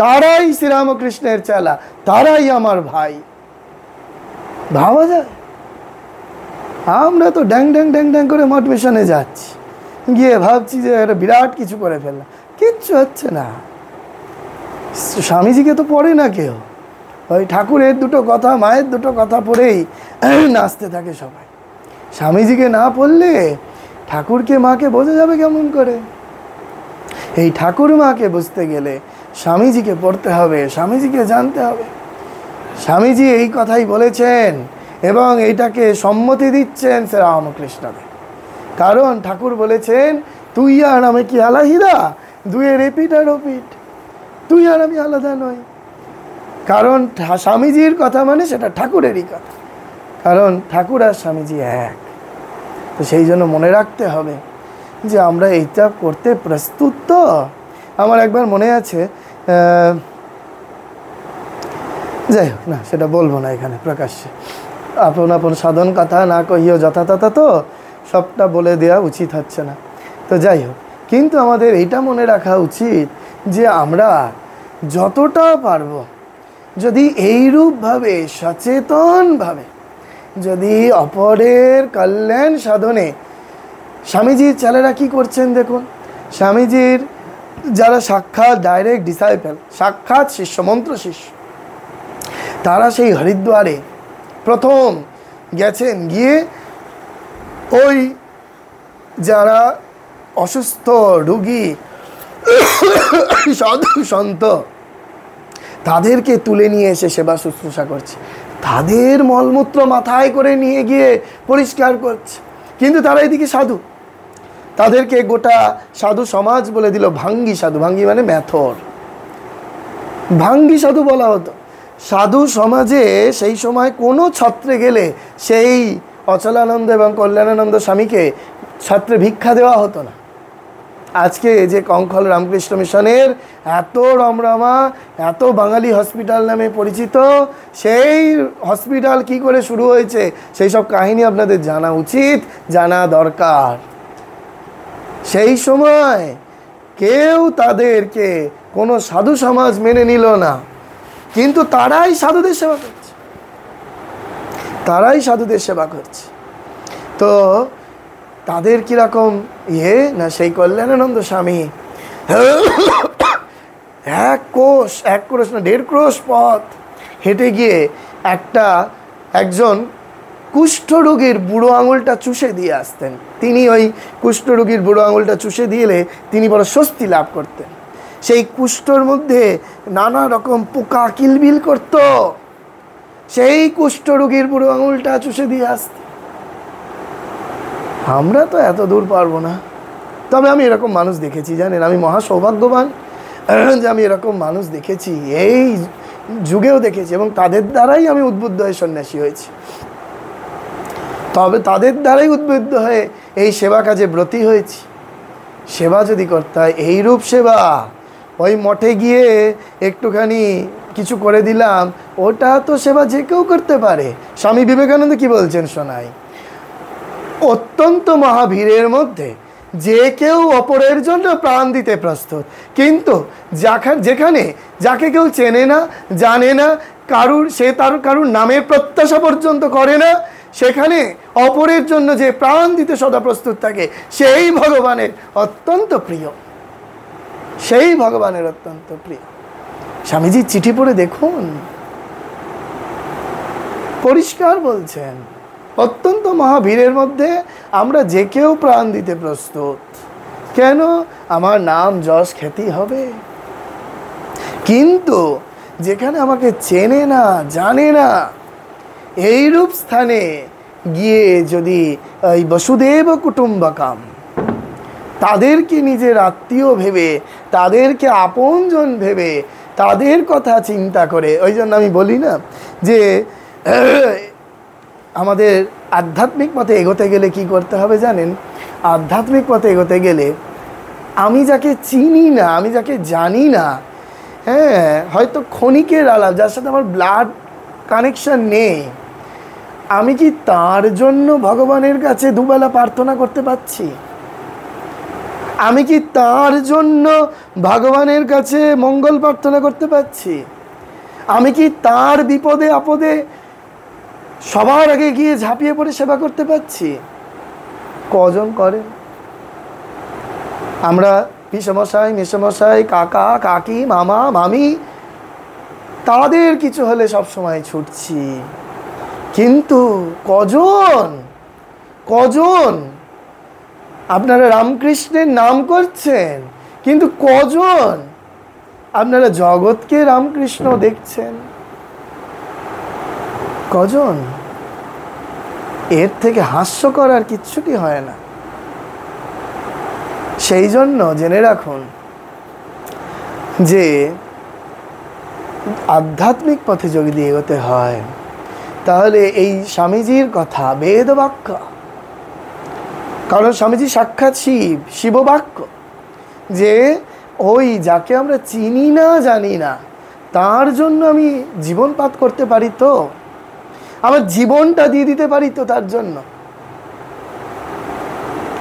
A: তারাই শ্রীরামকৃষ্ণের চেলা, তারাই আমার ভাই। ভাবা যায়? আমরা তো ড্যাং ড্যাং ড্যাং ড্যাং করে মঠ মিশনে যাচ্ছি, গিয়ে ভাবছি যে এটা বিরাট কিছু করে ফেললাম, কিচ্ছু হচ্ছে না। স্বামীজিকে তো পড়ে না কেউ, ওই ঠাকুরের দুটো কথা, মায়ের দুটো কথা পড়েই নাচতে থাকে সবাই। স্বামীজিকে না পড়লে ঠাকুরকে মাকে বোঝা যাবে কেমন করে? এই ঠাকুর মাকে বুঝতে গেলে স্বামীজিকে পড়তে হবে, স্বামীজিকে জানতে হবে। স্বামীজি এই কথাই বলেছেন এবং এইটাকে সম্মতি দিচ্ছেন শ্রীরামকৃষ্ণকে। কারণ ঠাকুর বলেছেন, তুই আর আমি কি আলাহিদা, দুয়ের এপিঠ আর ওপিঠ, তুই আর আমি আলাদা নই। কারণ স্বামীজির কথা মানে সেটা ঠাকুরেরই কথা, কারণ ঠাকুর আর স্বামীজি এক। তো সেই জন্য মনে রাখতে হবে যে আমরা এইটা করতে প্রস্তুত। তো আমার একবার মনে আছে, যাই হোক না, সেটা বলবো না এখানে প্রকাশ্যে। আপন আপন সাধন কথা না কহিও যথাতথা, তো সবটা বলে দেওয়া উচিত হচ্ছে না। তো যাই হোক, কিন্তু আমাদের এইটা মনে রাখা উচিত যে আমরা যতটা পারব যদি এইরূপভাবে সচেতনভাবে যদি অপরের কল্যাণ সাধনে, স্বামীজির ছেলেরা কি করছেন দেখুন, স্বামীজির যারা সাক্ষাৎ ডাইরেক্ট ডিসাইপল, সাক্ষাৎ শিষ্য, মন্ত্র শিষ্য, তারা সেই হরিদ্বারে প্রথম গেছেন, গিয়ে ওই যারা অসুস্থ রোগী সাধু সন্ত তাদেরকে তুলে নিয়ে এসে সেবা শুশ্রূষা করছে, তাদের মলমূত্র মাথায় করে নিয়ে গিয়ে পরিষ্কার করছে। কিন্তু তারা এদিকে সাধু, তাদেরকে গোটা সাধু সমাজ বলে দিল ভাঙ্গি সাধু। ভাঙ্গি মানে মেথর, ভাঙ্গি সাধু বলা হতো। সাধু সমাজে সেই সময় কোনো ছত্রে গেলে সেই অচলানন্দ এবং কল্যাণানন্দ স্বামীকে ছত্রে ভিক্ষা দেওয়া হতো না। আজকে যে কঙ্খল রামকৃষ্ণ মিশনের এত রমরমা, এত বাঙালি হসপিটাল নামে পরিচিত, সেই হসপিটাল কি করে শুরু হয়েছে সেই সব কাহিনী আপনাদের জানা উচিত, জানা দরকার। সেই সময় কেউ তাদেরকে কোনো সাধু সমাজ মেনে নিল না, কিন্তু তারাই সাধুদের সেবা করছে, তারাই সাধুদের সেবা করছে। তো তাদের কীরকম না, সেই কল্যাণানন্দ স্বামী এক ক্রোশ না 1.5 ক্রোশ পথ হেঁটে গিয়ে একজন কুষ্ঠরোগীর বুড়ো আঙুলটা চুষে দিয়ে আসতেন। তিনি ওই কুষ্ঠরোগীর বুড়ো আঙুলটা চুষে দিলে তিনি বড় স্বস্তি লাভ করতেন। সেই কুষ্ঠর মধ্যে নানা রকম পোকা কিলবিল করত, সেই কুষ্ঠরোগীর বুড়ো আঙুলটা চুষে দিয়ে আসতেন। আমরা তো এত দূর পারবো না, তবে আমি এরকম মানুষ দেখেছি, জানেন, আমি মহা সৌভাগ্যবান যে আমি এরকম মানুষ দেখেছি, এই যুগেও দেখেছি, এবং তাদের দ্বারাই আমি উদ্বুদ্ধ হয়ে সন্ন্যাসী হয়েছি। তবে তাদের দ্বারাই উদ্বুদ্ধ হয়ে এই সেবা কাজে ব্রতী হয়েছি। সেবা যদি করতে হয় এইরূপ সেবা, ওই মঠে গিয়ে একটুখানি কিছু করে দিলাম, ওটা তো সেবা যে কেউ করতে পারে। স্বামী বিবেকানন্দ কি বলছেন শোনাই, অত্যন্ত মহাভীরের মধ্যে যে কেউ অপরের জন্য প্রাণ দিতে প্রস্তুত, কিন্তু যেখানে যাকে কেউ চেনে না, জানে না, কারুর নামের প্রত্যাশা পর্যন্ত করে না, সেখানে অপরের জন্য যে প্রাণ দিতে সদা প্রস্তুত থাকে, সেই ভগবানের অত্যন্ত প্রিয়, সেই ভগবানের অত্যন্ত প্রিয়। স্বামীজির চিঠি পড়ে দেখুন, পরিষ্কার বলছেন, অত্যন্ত মহাভীরের মধ্যে আমরা যে কেউ প্রাণ দিতে প্রস্তুত। কেন? আমার নাম যশ খ্যাতি হবে। কিন্তু যেখানে আমাকে চেনে না, জানে না, এইরূপ স্থানে গিয়ে যদি এই বসুদেব কুটুম্বকম, তাদেরকে নিজের আত্মীয় ভেবে, তাদেরকে আপনজন ভেবে, তাদের কথা চিন্তা করে, ওই জন্য আমি বলি না যে আমাদের আধ্যাত্মিক পথে এগোতে গেলে কি করতে হবে জানেন? আধ্যাত্মিক পথে এগোতে গেলে আমি যাকে চিনি না, আমি যাকে জানি না, হ্যাঁ, হয়তো ক্ষণিকের আলাপ, যার সাথে আমার ব্লাড কানেকশন নেই, আমি কি তার জন্য ভগবানের কাছে দুবেলা প্রার্থনা করতে পারছি? আমি কি তার জন্য ভগবানের কাছে মঙ্গল প্রার্থনা করতে পারছি? আমি কি তার বিপদে আপদে সবার আগে গিয়ে ঝাঁপিয়ে পড়ে সেবা করতে পারছি? কজন করে? আমরা পিসমশাই, মেসমশাই, কাকা কাকি, মামা মামি, তাদের কিছু হলে সবসময় ছুটছি, কিন্তু কজন আপনারা রামকৃষ্ণের নাম করছেন, কিন্তু কজন আপনারা জগৎকে রামকৃষ্ণ দেখছেন? কজন? এর থেকে হাস্যকর আর কিচ্ছুটি হয় না। সেই জন্য জেনে রাখুন যে আধ্যাত্মিক পথে যদি এগোতে হয়, তাহলে এই স্বামীজির কথা বেদ বাক্য, কারণ স্বামীজি সাক্ষাৎ শিববাক্য, যে ওই যাকে আমরা চিনি না জানি না তার জন্য আমি জীবনপাত করতে পারি, তো আমার জীবনটা দিয়ে দিতে পারি তো তার জন্য।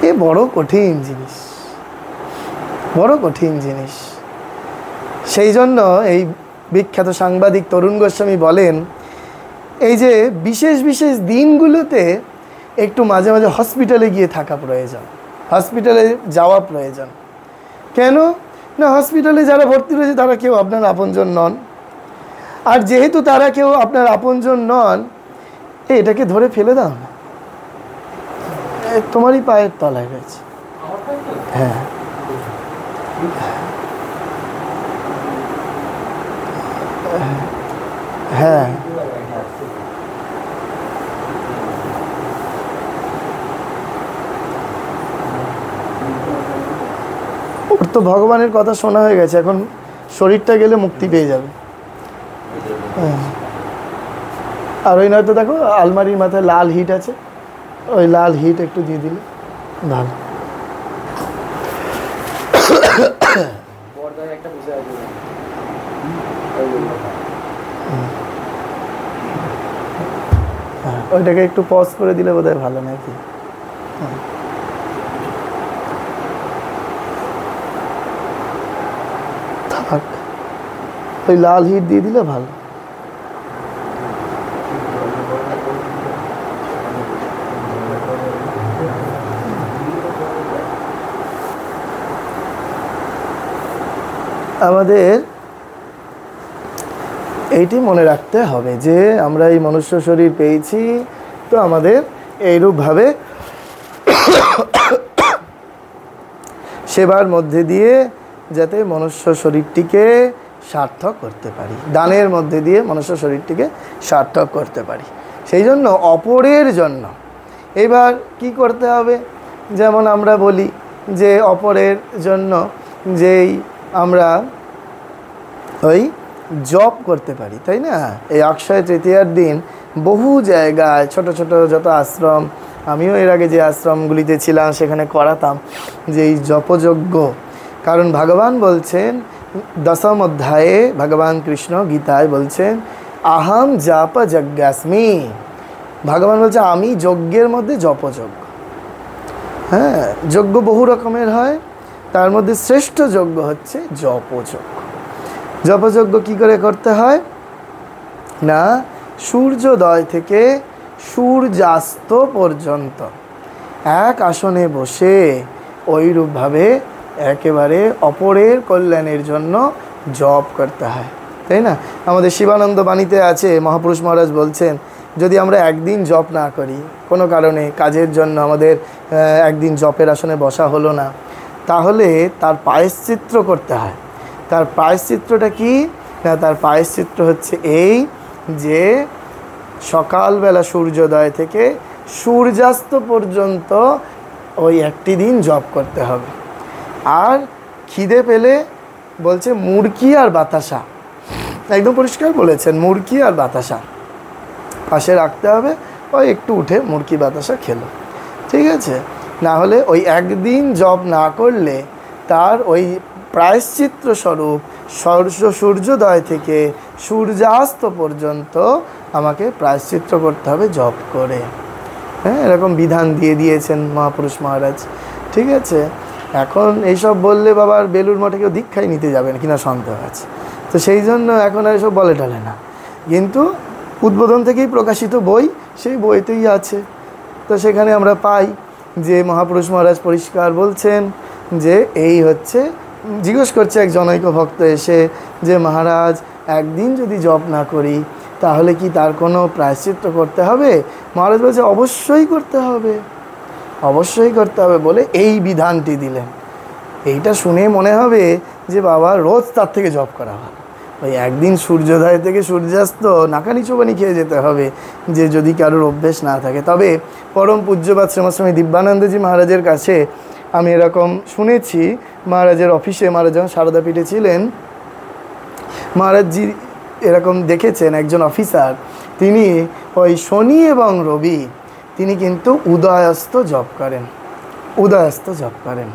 A: এ বড় কঠিন জিনিস, বড় কঠিন জিনিস। সেই জন্য এই বিখ্যাত সাংবাদিক তরুণ গোস্বামী বলেন, এই যে বিশেষ বিশেষ দিনগুলোতে একটু মাঝে মাঝে হসপিটালে গিয়ে থাকা প্রয়োজন, হসপিটালে যাওয়া প্রয়োজন। কেন না, হসপিটালে যারা ভর্তি রয়েছে তারা কেউ আপনার আপনজন নন, আর যেহেতু তারা কেউ আপনার আপনজন নন, এটাকে ধরে ফেলে দাও না, তোমারই পায়ের তলায় রয়েছে। হ্যাঁ, হ্যাঁ, ওর তো ভগবানের কথা শোনা হয়ে গেছে, এখন শরীরটা গেলে মুক্তি পেয়ে যাবে। হ্যাঁ, আর ওই নয়তো দেখো আলমারির মাথায় লাল হিট আছে, ওই লাল হিট একটু দিয়ে দিলে ভালো। ওইটাকে একটু পজ করে দিলে বোধহয় ভালো নাকি। থাক, ওই লাল হিট দিয়ে দিলে ভালো। আমাদের এইটি মনে রাখতে হবে যে আমরা এই মনুষ্য শরীর পেয়েছি, তো আমাদের এইরূপভাবে সেবার মধ্যে দিয়ে যাতে মনুষ্য শরীরটিকে সার্থক করতে পারি, দানের মধ্যে দিয়ে মনুষ্য শরীরটিকে সার্থক করতে পারি। সেই জন্য অপরের জন্য এবার কি করতে হবে, যেমন আমরা বলি যে অপরের জন্য যেই আমরা ওই জপ করতে পারি, তাই না? এই অক্ষয় তৃতীয়ার দিন বহু জায়গায় ছোট ছোট যত আশ্রম, আমিও এর আগে যে আশ্রমগুলিতে ছিলাম সেখানে করাতাম যে এই জপযজ্ঞ। কারণ ভগবান বলছেন দশম অধ্যায়ে, ভগবান কৃষ্ণ গীতায় বলছেন আহম জাপ যজ্ঞাস্মি। ভগবান বলছে আমি যজ্ঞের মধ্যে জপযজ্ঞ। হ্যাঁ, যজ্ঞ বহু রকমের হয়, তার মধ্যে শ্রেষ্ঠ যজ্ঞ হচ্ছে জপযজ্ঞ। জপযজ্ঞ কী করে করতে হয় না, সূর্যোদয় থেকে সূর্যাস্ত পর্যন্ত এক আসনে বসে ওইরূপভাবে একেবারে অপরের কল্যাণের জন্য জপ করতে হয়, তাই না? আমাদের শিবানন্দ বাণীতে আছে, মহাপুরুষ মহারাজ বলছেন যদি আমরা একদিন জপ না করি, কোনো কারণে কাজের জন্য আমাদের একদিন জপের আসনে বসা হলো না, তাহলে তার প্রায়শ্চিত্ত করতে হয়। তার প্রায়শ্চিত্তটা কি না, তার প্রায়শ্চিত্ত হচ্ছে এই যে সকালবেলা সূর্যোদয় থেকে সূর্যাস্ত পর্যন্ত ওই একটি দিন জপ করতে হবে। আর খিদে পেলে বলছে মুড়কি আর বাতাসা, একদম পরিষ্কার বলেছেন, মুড়কি আর বাতাসা পাশে রাখতে হবে, ওই একটু উঠে মুড়কি বাতাসা খেলো, ঠিক আছে? না হলে ওই একদিন জপ না করলে তার ওই প্রায়শ্চিত্ত স্বরূপ সূর্যোদয় থেকে সূর্যাস্ত পর্যন্ত আমাকে প্রায়শ্চিত্ত করতে হবে জপ করে। হ্যাঁ, এরকম বিধান দিয়ে দিয়েছেন মহাপুরুষ মহারাজ। ঠিক আছে, এখন এইসব বললে বাবার বেলুর মঠে কেউ দীক্ষাই নিতে যাবেন কিনা সন্দেহ আছে, তো সেই জন্য এখন আর এসব বলে টলে না। কিন্তু উদ্বোধন থেকেই প্রকাশিত বই, সেই বইতেই আছে। তো সেখানে আমরা পাই যে মহাপুরুষ মহারাজ পরিষ্কার বলছেন যে এই হচ্ছে, জিজ্ঞেস করছে এক জনৈক ভক্ত এসে যে মহারাজ একদিন যদি জপ না করি তাহলে কি তার কোনো প্রায়শ্চিত্ত করতে হবে? মহারাজ বলছে অবশ্যই করতে হবে, অবশ্যই করতে হবে বলে এই বিধানটি দিলেন। এইটা শুনে মনে হবে যে বাবা রোজ তার থেকে জপ করা ভালো। ওই একদিন সূর্যোদয় থেকে সূর্যাস্ত নাকানি চোবানি খেয়ে যেতে হবে যে যদি কারোর অভ্যেস না থাকে। তবে পরম পূজ্যপাদ শ্রীমস্বামী দিব্যানন্দজি মহারাজের কাছে আমি এরকম শুনেছি, মহারাজের অফিসে মহারাজ যখন সারদাপীঠে ছিলেন, মহারাজজি এরকম দেখেছেন একজন অফিসার, তিনি ওই শনি এবং রবি তিনি কিন্তু উদয়াস্ত জপ করেন, উদয়াস্ত জপ করেন।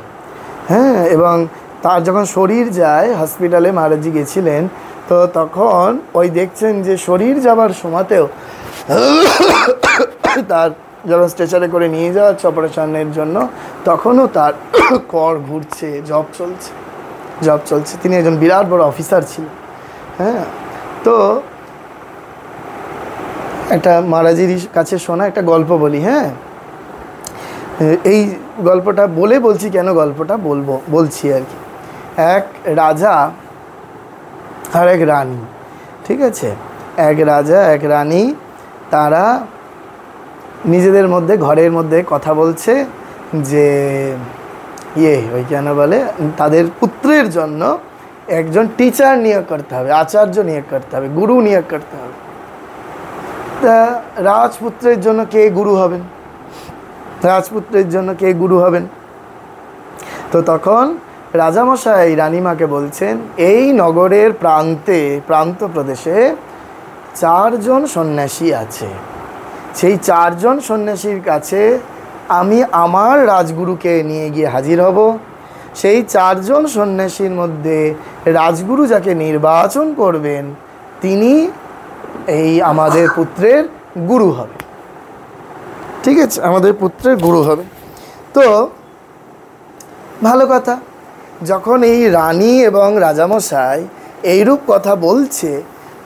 A: হ্যাঁ, এবং তার যখন শরীর যায়, হসপিটালে মহারাজজি গেছিলেন, তো তখন ওই দেখছেন যে শরীর যাবার সময়তেও তার যখন স্ট্রেচারে করে নিয়ে যাওয়া হচ্ছে অপারেশনের জন্য, তখনও তার কর ঘুরছে, জব চলছে, জব চলছে। তিনি একজন বিরাট বড় অফিসার ছিলেন। হ্যাঁ, তো একটা মহারাজের কাছে শোনা একটা গল্প বলি। হ্যাঁ, এই গল্পটা বলছি কেন, গল্পটা বলছি আর কি। এক রাজা আর এক রানী, ঠিক আছে, এক রাজা এক রানী, তারা নিজেদের মধ্যে ঘরের মধ্যে কথা বলছে যে ওই কেন বলে তাদের পুত্রের জন্য একজন টিচার নিয়োগ করতে হবে, আচার্য নিয়োগ করতে হবে, গুরু নিয়োগ করতে হবে। তা রাজপুত্রের জন্য কে গুরু হবেন, রাজপুত্রের জন্য কে গুরু হবেন? তো তখন রাজামশাই রানীমাকে বলছেন, এই নগরের প্রান্ত প্রদেশে 4 জন সন্ন্যাসী আছে, সেই 4 জন সন্ন্যাসীর কাছে আমি আমার রাজগুরুকে নিয়ে গিয়ে হাজির হব। সেই 4 জন সন্ন্যাসীর মধ্যে রাজগুরু যাকে নির্বাচন করবেন তিনি এই আমাদের পুত্রের গুরু হবে। ঠিক আছে, আমাদের পুত্রের গুরু হবে। তো ভালো কথা, যখন এই রানী এবং রাজামশাই এইরূপ কথা বলছে,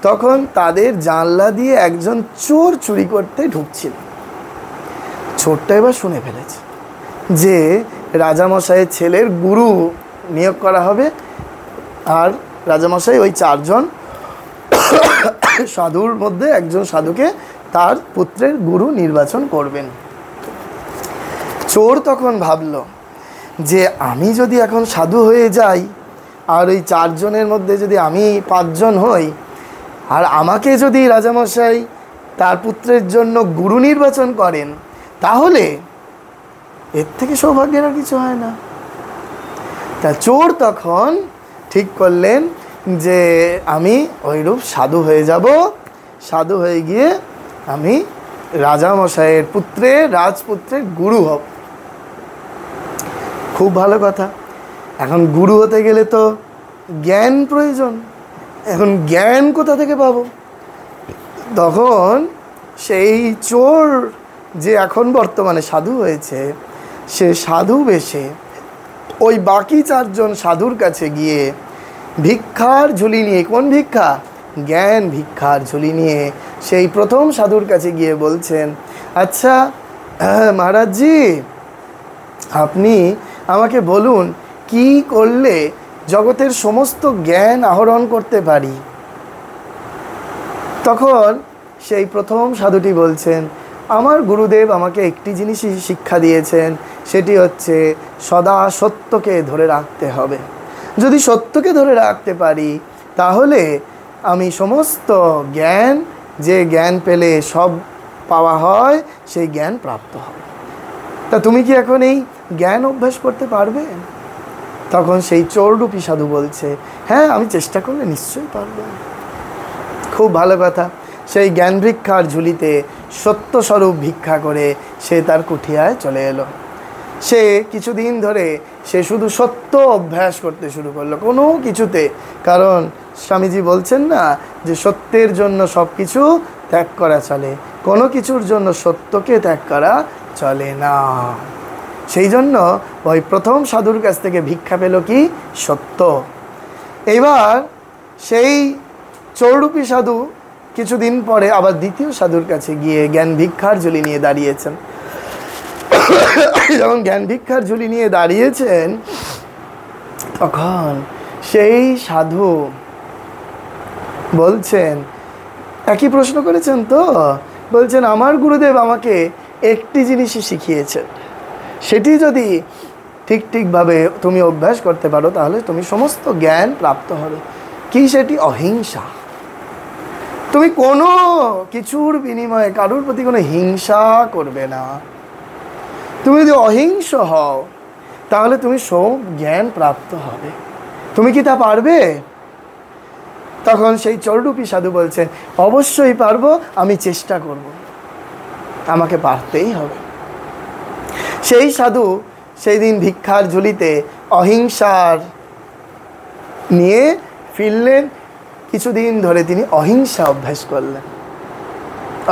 A: তখন তাদের জানলা দিয়ে একজন চোর চুরি করতে ঢুকছিল। চোরটা এবার শুনে ফেলেছে যে রাজামশাইয়ের ছেলের গুরু নিয়োগ করা হবে, আর রাজামশাই ওই 4 জন সাধুর মধ্যে একজন সাধুকে তার পুত্রের গুরু নির্বাচন করবেন। চোর তখন ভাবল যে আমি যদি এখন সাধু হয়ে যাই, আর ওই 4 জনের মধ্যে যদি আমি 5 জন হই, আর আমাকে যদি রাজামশাই তার পুত্রের জন্য গুরু নির্বাচন করেন, তাহলে এর থেকে সৌভাগ্যের আর কিছু হয় না। তা চোর তখন ঠিক করলেন যে আমি ওইরূপ সাধু হয়ে যাব, সাধু হয়ে গিয়ে আমি রাজামশাইয়ের রাজপুত্রের গুরু হব। খুব ভালো কথা। এখন গুরু হতে গেলে তো জ্ঞান প্রয়োজন, এখন জ্ঞান কোথা থেকে পাবো? তখন সেই চোর যে এখন বর্তমানে সাধু হয়েছে, সে সাধু বেশে ওই বাকি 4 জন সাধুর কাছে গিয়ে ভিক্ষার ঝুলি নিয়ে, কোন ভিক্ষা? জ্ঞান ভিক্ষার ঝুলি নিয়ে সেই প্রথম সাধুর কাছে গিয়ে বলছেন, আচ্ছা মহারাজজি, আপনি আমাকে বলুন কি করলে জগতের সমস্ত জ্ঞান আহরণ করতে পারি? তখন সেই প্রথম সাধুটি বলছেন, আমার গুরুদেব আমাকে একটি জিনিসই শিক্ষা দিয়েছেন, সেটি হচ্ছে সদা সত্যকে ধরে রাখতে হবে। যদি সত্যকে ধরে রাখতে পারি তাহলে আমি সমস্ত জ্ঞান, যে জ্ঞান পেলে সব পাওয়া হয়, সেই জ্ঞান প্রাপ্ত হবে। তা তুমি কি এখন এই জ্ঞান অভ্যাস করতে পারবে? তখন সেই চোররূপী সাধু বলছে, হ্যাঁ আমি চেষ্টা করলে নিশ্চয়ই পারবো। খুব ভালো কথা। সেই জ্ঞান ভিক্ষার ঝুলিতে সত্যস্বরূপ ভিক্ষা করে সে তার কুঠিয়ায় চলে এলো। সে কিছুদিন ধরে সে শুধু সত্য অভ্যাস করতে শুরু করলো কোনো কিছুতে। কারণ স্বামীজি বলছেন না যে সত্যের জন্য সব কিছু ত্যাগ করা চলে, কোনো কিছুর জন্য সত্যকে ত্যাগ করা চলে না। সেই জন্য ওই প্রথম সাধুর কাছ থেকে ভিক্ষা পেল কি? সত্য। এবার সেই চোররূপী সাধু কিছুদিন পরে আবার দ্বিতীয় সাধুর কাছে গিয়ে জ্ঞান ভিক্ষার ঝুলি নিয়ে দাঁড়িয়েছেন। যখন জ্ঞান ভিক্ষার ঝুলি নিয়ে দাঁড়িয়েছেন তখন সেই সাধু বলছেন, একই প্রশ্ন করেছেন তো, বলছেন আমার গুরুদেব আমাকে একটি জিনিসই শিখিয়েছেন, সেটি যদি ঠিকভাবে তুমি অভ্যাস করতে পারো তাহলে তুমি সমস্ত জ্ঞান প্রাপ্ত হবে। কি সেটি? অহিংসা। তুমি কোনো কিছুর বিনিময়ে কারোর প্রতি কোনো হিংসা করবে না। তুমি যদি অহিংস হও তাহলে তুমি সব জ্ঞান প্রাপ্ত হবে। তুমি কি তা পারবে? তখন সেই চোররূপী সাধু বলছেন, অবশ্যই পারবো, আমি চেষ্টা করব, আমাকে পারতেই হবে। সেই সাধু সেই দিন ভিক্ষার ঝুলিতে অহিংসার নিয়ে ফিরলেন। কিছুদিন ধরে তিনি অহিংসা অভ্যাস করলেন,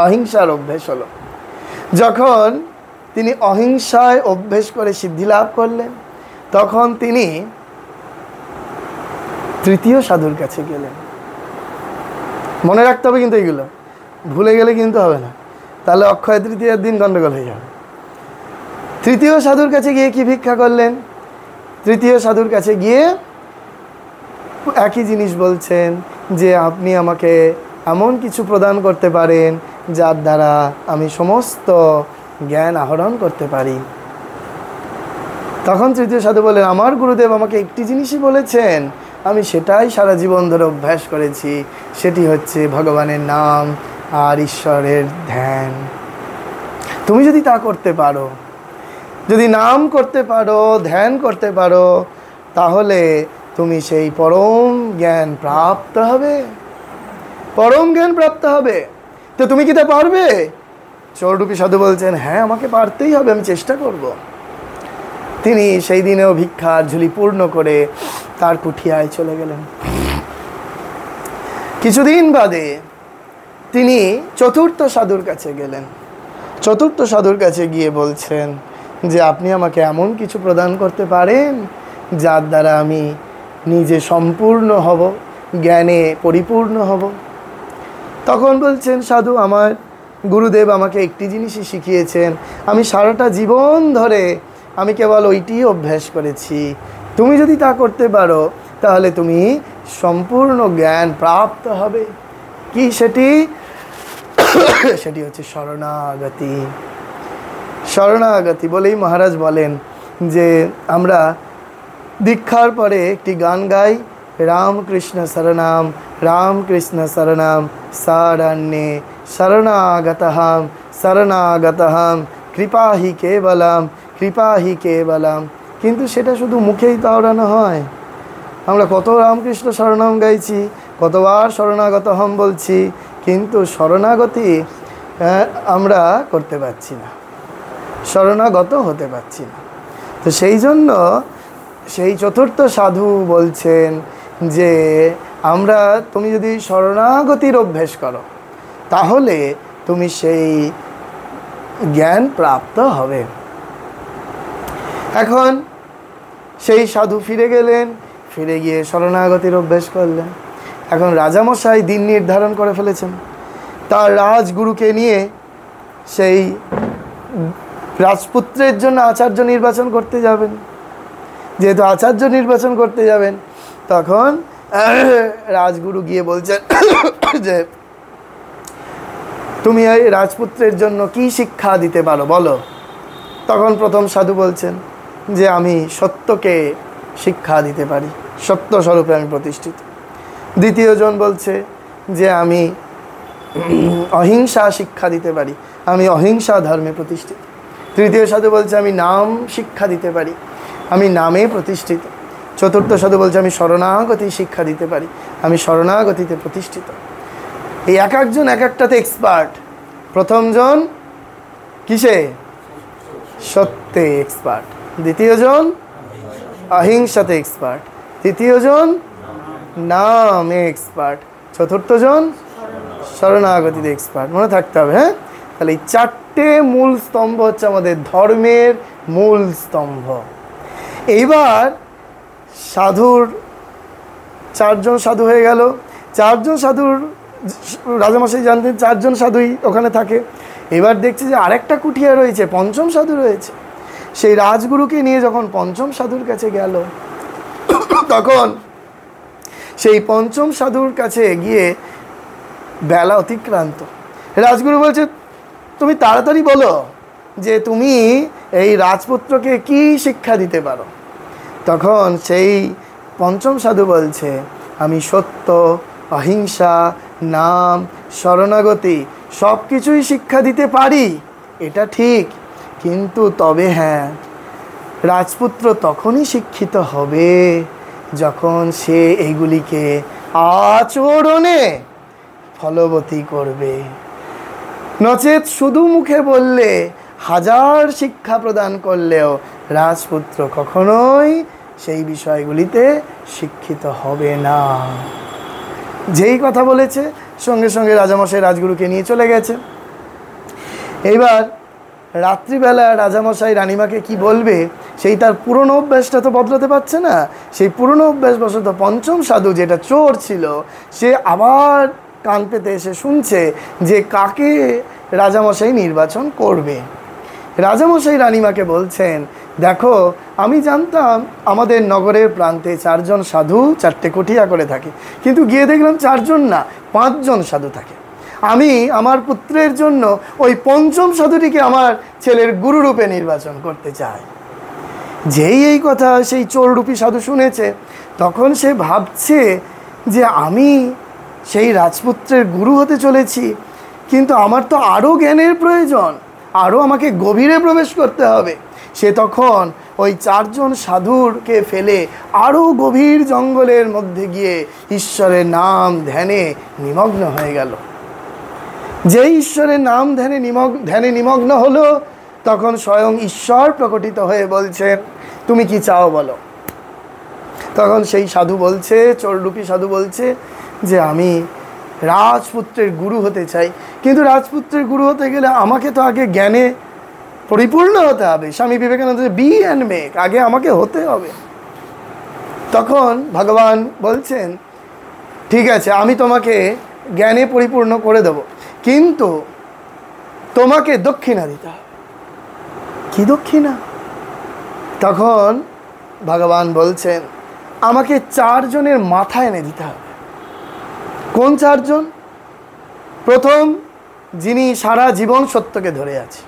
A: অহিংসার অভ্যাস হলো। যখন তিনি অহিংসায় অভ্যেস করে সিদ্ধি লাভ করলেন তখন তিনি তৃতীয় সাধুর কাছে গেলেন। মনে রাখতে হবে কিন্তু, এইগুলো ভুলে গেলে কিন্তু হবে না, তাহলে অক্ষয় তৃতীয়ার দিন গণ্ডগোল হয়ে যাবে। তৃতীয় সাধুর কাছে গিয়ে কি ভিক্ষা করলেন? তৃতীয় সাধুর কাছে গিয়ে একই জিনিস বলছেন যে আপনি আমাকে এমন কিছু প্রদান করতে পারেন যার দ্বারা আমি সমস্ত জ্ঞান আহরণ করতে পারি। তখন তৃতীয় সাধু বলেন, আমার গুরুদেব আমাকে একটি জিনিসই বলেছেন, আমি সেটাই সারা জীবন ধরে অভ্যাস করেছি, সেটি হচ্ছে ভগবানের নাম আর ঈশ্বরের ধ্যান। তুমি যদি তা করতে পারো, যদি নাম করতে পারো, ধ্যান করতে পারো, তাহলে তুমি সেই পরম জ্ঞান প্রাপ্ত হবে, পরম জ্ঞান প্রাপ্ত হবে। তো তুমি কি তা পারবে? চোররূপী সাধু বলছেন, হ্যাঁ আমাকে পারতেই হবে, আমি চেষ্টা করব। তিনি সেই দিনেও ভিক্ষার ঝুলি পূর্ণ করে তার কুঠিয়ায় চলে গেলেন। কিছুদিন বাদে তিনি চতুর্থ সাধুর কাছে গেলেন। চতুর্থ সাধুর কাছে গিয়ে বলছেন যে আপনি আমাকে এমন কিছু প্রদান করতে পারেন যার দ্বারা আমি নিজে সম্পূর্ণ হব, জ্ঞানে পরিপূর্ণ হব। তখন বলছেন সাধু, আমার গুরুদেব আমাকে একটি জিনিসই শিখিয়েছেন, আমি সারাটা জীবন ধরে আমি কেবল ওইটি অভ্যাস করেছি, তুমি যদি তা করতে পারো তাহলে তুমি সম্পূর্ণ জ্ঞান প্রাপ্ত হবে। কি সেটি? সেটি হচ্ছে শরণাগতি। শরণাগতি বলেই মহারাজ বলেন যে আমরা দীক্ষার পরে একটি গান গাই, রামকৃষ্ণ শরণাম রামকৃষ্ণ শরণাম শরণ্যে শরণাগতহম শরণাগতহম কৃপাহি কেবলম কৃপাহি কেবলম। কিন্তু সেটা শুধু মুখেই তাওড়ানো হয়। আমরা কত রামকৃষ্ণ শরণাম গাইছি, কতবার শরণাগত হম বলছি, কিন্তু শরণাগতি আমরা করতে পারছি না, শরণাগত হতে পারছি না। তো সেই জন্য সেই চতুর্থ সাধু বলছেন যে তুমি যদি শরণাগতির অভ্যেস করো তাহলে তুমি সেই জ্ঞান প্রাপ্ত হবে। এখন সেই সাধু ফিরে গেলেন, ফিরে গিয়ে শরণাগতির অভ্যেস করলেন। এখন রাজামশাই দিন নির্ধারণ করে ফেলেছেন, তার রাজগুরুকে নিয়ে সেই রাজপুত্রের জন্য আচার্য নির্বাচন করতে যাবেন। যেহেতু আচার্য নির্বাচন করতে যাবেন, তখন রাজগুরু গিয়ে বলছেন যে তুমি এই রাজপুত্রের জন্য কি শিক্ষা দিতে পারো বলো। তখন প্রথম সাধু বলছেন যে আমি সত্যকে শিক্ষা দিতে পারি, সত্য স্বরূপে আমি প্রতিষ্ঠিত। দ্বিতীয় জন বলছে যে আমি অহিংসা শিক্ষা দিতে পারি, আমি অহিংসা ধর্মে প্রতিষ্ঠিত। তৃতীয় সাধু বলছে আমি নাম শিক্ষা দিতে পারি, আমি নামে প্রতিষ্ঠিত। চতুর্থ সাধু বলছে আমি শরণাগতি শিক্ষা দিতে পারি, আমি শরণাগতিতে প্রতিষ্ঠিত। এই এক একজন এক একটাতে এক্সপার্ট। প্রথমজন কিসে? সত্যে এক্সপার্ট। দ্বিতীয়জন অহিংসাতে এক্সপার্ট, তৃতীয়জন নামে এক্সপার্ট, চতুর্থজন শরণাগতিতে এক্সপার্ট। মনে থাকতে হবে, হ্যাঁ? তাহলে এই চারটে মূল স্তম্ভ হচ্ছে আমাদের ধর্মের মূল স্তম্ভ। এইবার সাধুর চারজন সাধু হয়ে গেল। চারজন সাধুর রাজামশাই জানতেন চারজন সাধুই ওখানে থাকে। এবার দেখছে যে আরেকটা কুঠিয়া রয়েছে, পঞ্চম সাধু রয়েছে। সেই রাজগুরুকে নিয়ে যখন পঞ্চম সাধুর কাছে গেল, তখন সেই পঞ্চম সাধুর কাছে গিয়ে বেলা অতিক্রান্ত। রাজগুরু বলছে, তুমি তাড়াতাড়ি বলো যে তুমি এই রাজপুত্রকে কি শিক্ষা দিতে পারো। তখন সেই পঞ্চম সাধু বলছে, আমি সত্য, অহিংসা, নাম, শরণাগতি সব কিছুই শিক্ষা দিতে পারি, এটা ঠিক, কিন্তু তবে হ্যাঁ, রাজপুত্র তখনই শিক্ষিত হবে যখন সে এইগুলিকে আচরণে ফলবতী করবে। নচেত শুধু মুখে বললে, হাজার শিক্ষা প্রদান করলেও রাজপুত্র কখনোই সেই বিষয়গুলিতে শিক্ষিত হবে না। যেই কথা বলেছে সঙ্গে সঙ্গে রাজামশাই রাজগুরুকে নিয়ে চলে গেছে। এইবার রাত্রিবেলা রাজামশাই রানীমাকে কি বলবে, সেই তার পুরনো অভ্যাসটা তো বদলাতে পারছে না। সেই পুরনো অভ্যাসবশত পঞ্চম সাধু, যেটা চোর ছিল, সে আবার কান পেতে এসে শুনছে যে কাকে রাজামশাই নির্বাচন করবে। রাজামশাই রানীমাকে বলছেন, দেখো, আমি জানতাম আমাদের নগরের প্রান্তে চারজন সাধু চারটে কুঠিয়া করে থাকে, কিন্তু গিয়ে দেখলাম চারজন না, পাঁচজন সাধু থাকে। আমি আমার পুত্রের জন্য ওই পঞ্চম সাধুটিকে আমার ছেলের গুরুরূপে নির্বাচন করতে চাই। যেই এই কথা সেই চোররূপী সাধু শুনেছে, তখন সে ভাবছে যে আমি সেই রাজপুত্রের গুরু হতে চলেছি, কিন্তু আমার তো আরও জ্ঞানের প্রয়োজন, আরও আমাকে গভীরে প্রবেশ করতে হবে। সে তখন ওই চারজন সাধুরকে ফেলে আরও গভীর জঙ্গলের মধ্যে গিয়ে ঈশ্বরের নাম ধ্যানে নিমগ্ন হয়ে গেল। যেই ঈশ্বরের নাম ধ্যানে নিমগ্ন হলো, তখন স্বয়ং ঈশ্বর প্রকটিত হয়ে বলছেন, তুমি কি চাও বলো। তখন সেই সাধু বলছে, চোররূপী সাধু বলছে যে আমি রাজপুত্রের গুরু হতে চাই, কিন্তু রাজপুত্রের গুরু হতে গেলে আমাকে তো আগে জ্ঞানে পরিপূর্ণ হতে হবে। Swami Vivekananda, B and make, আগে আমাকে হতে হবে। তখন ভগবান বলছেন, ঠিক আছে, আমি তোমাকে জ্ঞানে পরিপূর্ণ করে দেব, কিন্তু তোমাকে দক্ষিণা দিতে হবে। কি দক্ষিণা? তখন ভগবান বলছেন, আমাকে চারজনের মাথা এনে দিতে হবে। কোন চারজন? প্রথম, যিনি সারা জীবন সত্যকে ধরে আছে।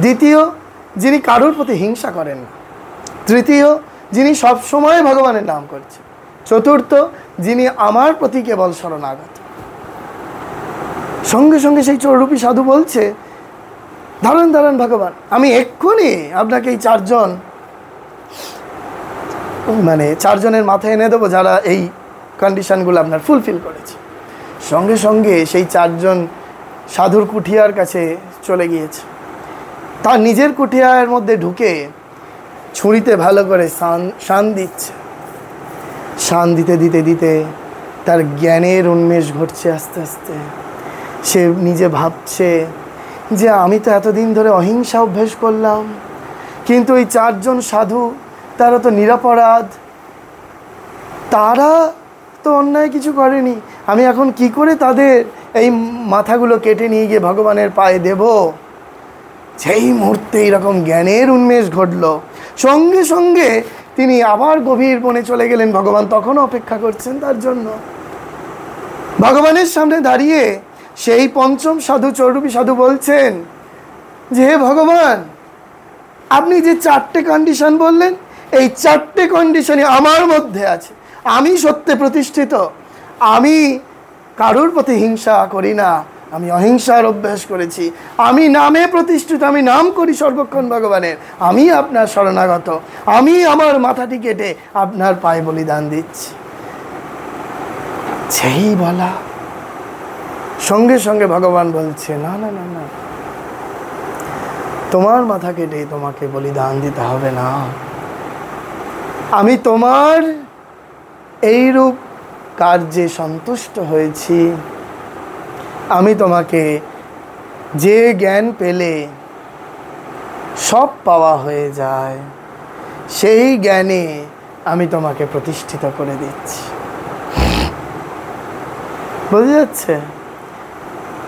A: দ্বিতীয়, যিনি কারোর প্রতি হিংসা করেন না। তৃতীয়, যিনি সব সময় ভগবানের নাম করছেন। চতুর্থ, যিনি আমার প্রতি কেবল শরণাগত। সঙ্গে সঙ্গে সেই চোররূপী সাধু বলছে, দাঁড়ান দাঁড়ান ভগবান, আমি এক্ষুনি আপনাকে এই চারজনের মাথায় এনে দেবো যারা এই কন্ডিশনগুলো আপনার ফুলফিল করেছে। সঙ্গে সঙ্গে সেই চারজন সাধুর কুঠিয়ার কাছে চলে গিয়েছে। তার নিজের কুঠিয়ার মধ্যে ঢুকে ছুরিতে ভালো করে শান দিচ্ছে। শান দিতে দিতে দিতে তার জ্ঞানের উন্মেষ ঘটছে আস্তে আস্তে। সে নিজে ভাবছে যে আমি তো এতদিন ধরে অহিংসা অভ্যেস করলাম, কিন্তু ওই চারজন সাধু তারা তো নিরপরাধ, তারা তো অন্যায় কিছু করেনি। আমি এখন কি করে তাদের এই মাথাগুলো কেটে নিয়ে গিয়ে ভগবানের পায়ে দেব? সেই মুহূর্তে এইরকম জ্ঞানের উন্মেষ ঘটল। সঙ্গে সঙ্গে তিনি আবার গভীর বনে চলে গেলেন। ভগবান তখনও অপেক্ষা করছেন তার জন্য। ভগবানের সামনে দাঁড়িয়ে সেই পঞ্চম সাধু, চৌরূপী সাধু বলছেন যে, হে ভগবান, আপনি যে চারটে কন্ডিশন বললেন, এই চারটে কন্ডিশনই আমার মধ্যে আছে। আমি সত্যে প্রতিষ্ঠিত, আমি কারোর প্রতি হিংসা করি না, আমি অহিংসার অভ্যাস করেছি, আমি নামে প্রতিষ্ঠিত, আমি নাম করি সর্বক্ষণ ভগবানের, আমি আপনার শরণাগত, আমি আমার মাথাটি কেটে আপনার পায়ে বলিদান দিচ্ছি। সেই বলা সঙ্গে সঙ্গে ভগবান বলছে, না না না না, তোমার মাথা কেটে তোমাকে বলিদান দিতে হবে না, আমি তোমার এইরূপ কার্যে সন্তুষ্ট হয়েছি। আমি তোমাকে যে জ্ঞান পেলে সব পাওয়া হয়ে যায়, সেই জ্ঞানে আমি তোমাকে প্রতিষ্ঠিত করে দিচ্ছি। বোঝা যাচ্ছে?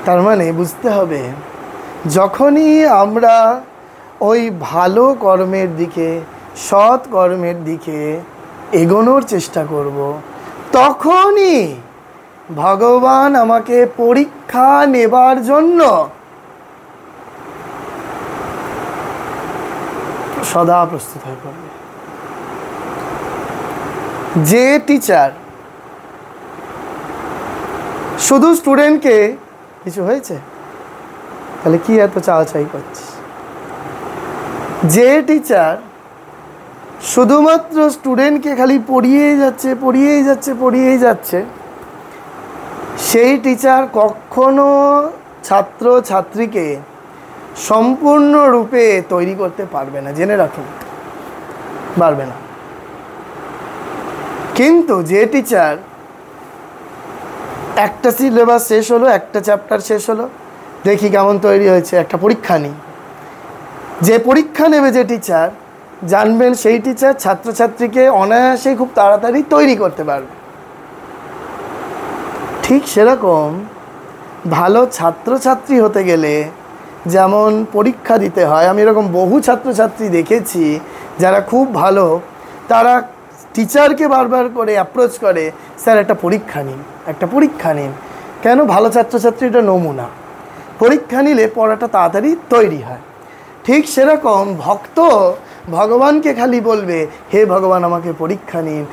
A: তার মানে বুঝতে হবে, যখনই আমরা ওই ভালো কর্মের দিকে, সৎ কর্মের দিকে এগোনোর চেষ্টা করব, তখনই ভগবান আমাকে পরীক্ষা নেবার জন্য সদা প্রস্তুত হয়ে পড়বে। যে টিচার শুধু স্টুডেন্টকে কিছু হয়েছে তাহলে কি এত চাওয়াচাই করছিস, যে টিচার শুধুমাত্র স্টুডেন্টকে খালি পড়িয়েই যাচ্ছে, সেই টিচার কখনো ছাত্র ছাত্রীকে সম্পূর্ণরূপে তৈরি করতে পারবে না, জেনে রাখুন, পারবে না। কিন্তু যে টিচার একটা সিলেবাস শেষ হলো, একটা চ্যাপ্টার শেষ হলো, দেখি কেমন তৈরি হয়েছে, একটা পরীক্ষা নিই, যে পরীক্ষা নেবে যে টিচার, জানবেন সেই টিচার ছাত্রছাত্রীকে অনায়াসে খুব তাড়াতাড়ি তৈরি করতে পারবে। ঠিক সেরকম ভালো ছাত্রছাত্রী হতে গেলে যেমন পরীক্ষা দিতে হয়, আমি এরকম বহু ছাত্রছাত্রী দেখেছি যারা খুব ভালো, তারা টিচারকে বারবার করে অ্যাপ্রোচ করে, স্যার একটা পরীক্ষা নিন। কেন? ভালো ছাত্রছাত্রীটা নমুনা, পরীক্ষা নিলে পড়াটা তাড়াতাড়ি তৈরি হয়। ঠিক সেরকম ভক্ত ভগবানকে খালি বলবে, হে ভগবান আমাকে পরীক্ষা নিন।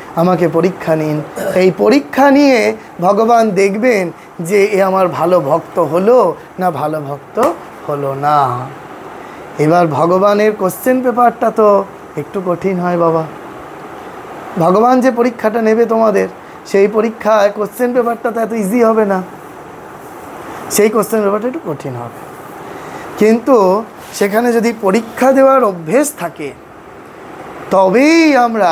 A: এই পরীক্ষা নিয়ে ভগবান দেখবেন যে এ আমার ভালো ভক্ত হলো না ভালো ভক্ত হলো না। এবার ভগবানের কোশ্চেন পেপারটা তো একটু কঠিন হয় বাবা। ভগবান যে পরীক্ষাটা নেবে তোমাদের, সেই পরীক্ষায় কোশ্চেন পেপারটা তো এত ইজি হবে না, সেই কোশ্চেন পেপারটা একটু কঠিন হবে। কিন্তু সেখানে যদি পরীক্ষা দেওয়ার অভ্যেস থাকে, তবেই আমরা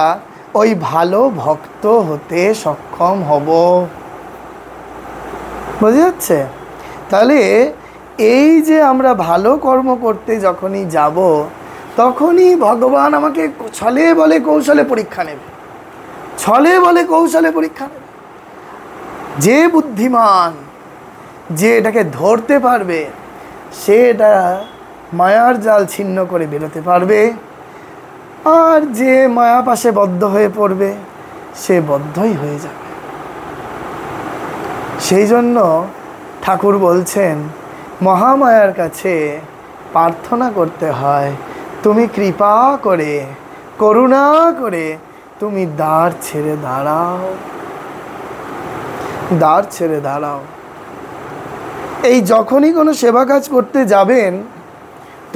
A: ওই ভালো ভক্ত হতে সক্ষম হব। বোঝা যাচ্ছে? তাহলে এই যে আমরা ভালো কর্ম করতে যখনই যাব, তখনই ভগবান আমাকে ছলে বলে কৌশলে পরীক্ষা নেবে। যে বুদ্ধিমান, যে এটাকে ধরতে পারবে, সে এটা মায়ার জাল ছিন্ন করে বেরোতে পারবে। আর যে মায়া পাশে বদ্ধ হয়ে পড়বে, সে বদ্ধই হয়ে যাবে। সেই জন্য ঠাকুর বলছেন, মহামায়ার কাছে প্রার্থনা করতে হয়, তুমি কৃপা করে, করুণা করে তুমি দ্বার ছেড়ে দাঁড়াও। এই যখনই কোনো সেবা কাজ করতে যাবেন,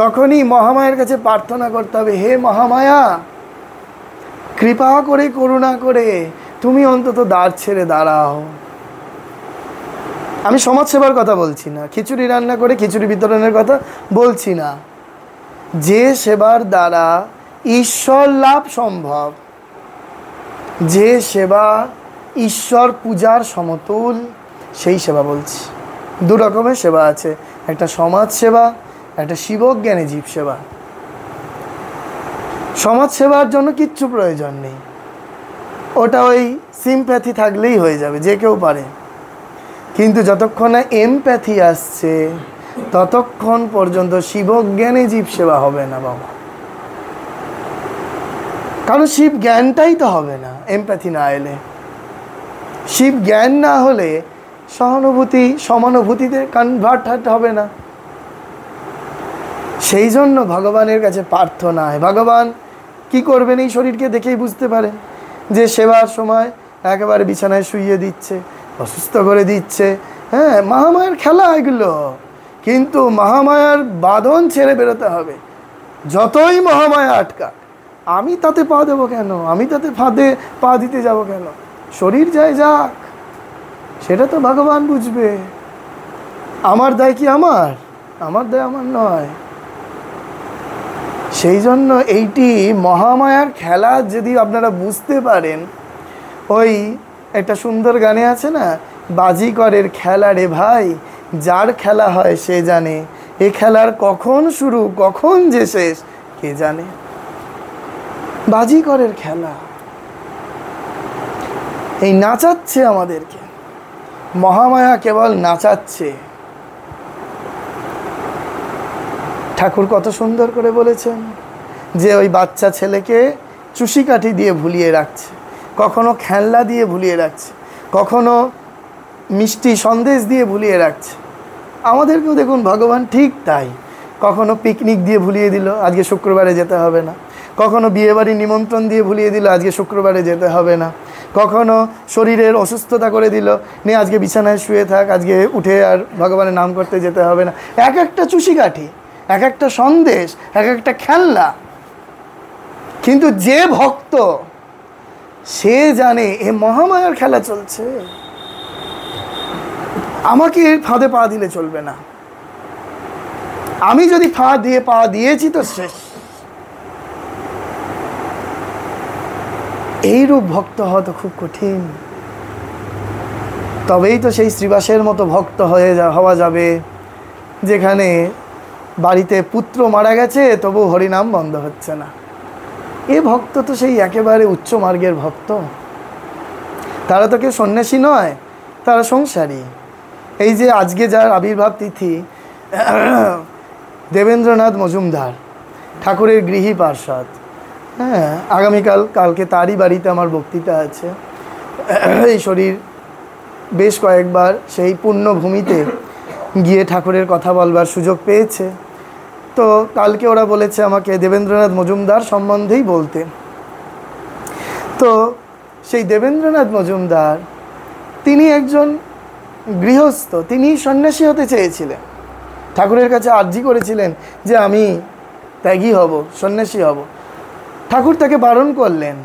A: তখনই মহামায়ার কাছে প্রার্থনা করতে হবে, হে মহামায়া, কৃপা করে, করুণা করে তুমি অন্তত দ্বার ছেড়ে দাঁড়াও। আমি সমাজ সেবার কথা বলছি না, খিচুড়ি রান্না করে খিচুড়ি বিতরণের কথা বলছি না। যে সেবার দ্বারা ঈশ্বর লাভ সম্ভব, যে সেবা ঈশ্বর পূজার সমতুল, সেই সেবা বলছি। দু রকমের সেবা আছে, একটা সমাজ সেবা, একটা শিবজ্ঞানী জীব সেবা। সমাজ সেবার জন্য কিচ্ছু প্রয়োজন নেই, ওটা ওই সিম্প্যাথি থাকলেই হয়ে যাবে, যে কেউ পারে। কিন্তু যতক্ষণ না এমপ্যাথি আসছে, ততক্ষণ পর্যন্ত শিবজ্ঞানী জীব সেবা হবে না বাবা। কারণ শিব জ্ঞানটাই তো হবে না এমপ্যাথি না এলে। শিব জ্ঞান না হলে সহানুভূতি, সমানুভূতিতে কনভার্ট হবে না। সেই জন্য ভগবানের কাছে প্রার্থনায়, ভগবান কি করবেন এই শরীরকে দেখেই বুঝতে পারেন যে সেবার সময় একেবারে বিছানায় শুইয়ে দিচ্ছে, অসুস্থ করে দিচ্ছে। হ্যাঁ, মহামায়ার খেলা এগুলো, কিন্তু মহামায়ার বাঁধন ছেড়ে বেরোতে হবে। যতই মহামায়া আটকা, আমি তাতে পা দেবো কেন, আমি তাতে ফাঁদে পা দিতে যাব কেন? শরীর যায় যাক, সেটা তো ভগবান বুঝবে। আমার দায় কি আমার দায় আমার নয়। সেই জন্য এইটি মহামায়ার খেলা যদি আপনারা বুঝতে পারেন, ওই একটা সুন্দর গানে আছে না, বাজিকরের খেলা রে ভাই, যার খেলা হয় সে জানে, এ খেলার কখন শুরু কখন যে শেষ কে জানে। বাজিকরের খেলা, এই নাচাচ্ছে আমাদেরকে, মহামায়া কেবল নাচাচ্ছে। ঠাকুর কত সুন্দর করে বলেছেন যে ওই বাচ্চা ছেলেকে চুষি কাঠি দিয়ে ভুলিয়ে রাখছে, কখনো খেলনা দিয়ে ভুলিয়ে রাখছে, কখনো মিষ্টি সন্দেশ দিয়ে ভুলিয়ে রাখছে। আমাদেরকেও দেখুন ভগবান ঠিক তাই, কখনো পিকনিক দিয়ে ভুলিয়ে দিল, আজকে শুক্রবারে যেতে হবে না। কখনো বিয়েবাড়ির নিমন্ত্রণ দিয়ে ভুলিয়ে দিল, আজকে শুক্রবারে যেতে হবে না। কখনো শরীরের অসুস্থতা করে দিল, নে আজকে বিছানায় শুয়ে থাক, আজকে উঠে আর ভগবানের নাম করতে যেতে হবে না। এক একটা চুষি কাঠি, এক একটা সন্দেশ, এক একটা খেলনা। কিন্তু যে ভক্ত সে জানে এ মহামায়ার খেলা চলছে, আমাকে এর ফাঁদে পা দিলে চলবে না। আমি যদি ফাঁদ দিয়ে পা দিয়েছি তো শেষ। এইরূপ ভক্ত হওয়া তো খুব কঠিন। তবেই তো সেই শ্রীবাসের মতো ভক্ত হওয়া যাবে, যেখানে বাড়িতে পুত্র মারা গেছে তবু হরিনাম বন্ধ হচ্ছে না। এ ভক্ত তো সেই একেবারে উচ্চ মার্গের ভক্ত। তারা তো কেউ সন্ন্যাসী নয়, তারা সংসারী। এই যে আজকে যার আবির্ভাব তিথি, দেবেন্দ্রনাথ মজুমদার ঠাকুরের গৃহী পার্ষদ, হ্যাঁ, কালকে তারই বাড়িতে আমার বক্তৃতা আছে। এই শরীর বেশ কয়েকবার সেই পুণ্যভূমিতে গিয়ে ঠাকুরের কথা বলবার সুযোগ পেয়েছে। তো কালকে ওরা বলেছে আমাকে দেবেন্দ্রনাথ মজুমদার সম্বন্ধেই বলতে। তো সেই দেবেন্দ্রনাথ মজুমদার তিনি একজন গৃহস্থ, তিনি সন্ন্যাসী হতে চেয়েছিলেন, ঠাকুরের কাছে আর্জি করেছিলেন যে আমি ত্যাগী হব, সন্ন্যাসী হব। ঠাকুর তাকে বারণ করলেন,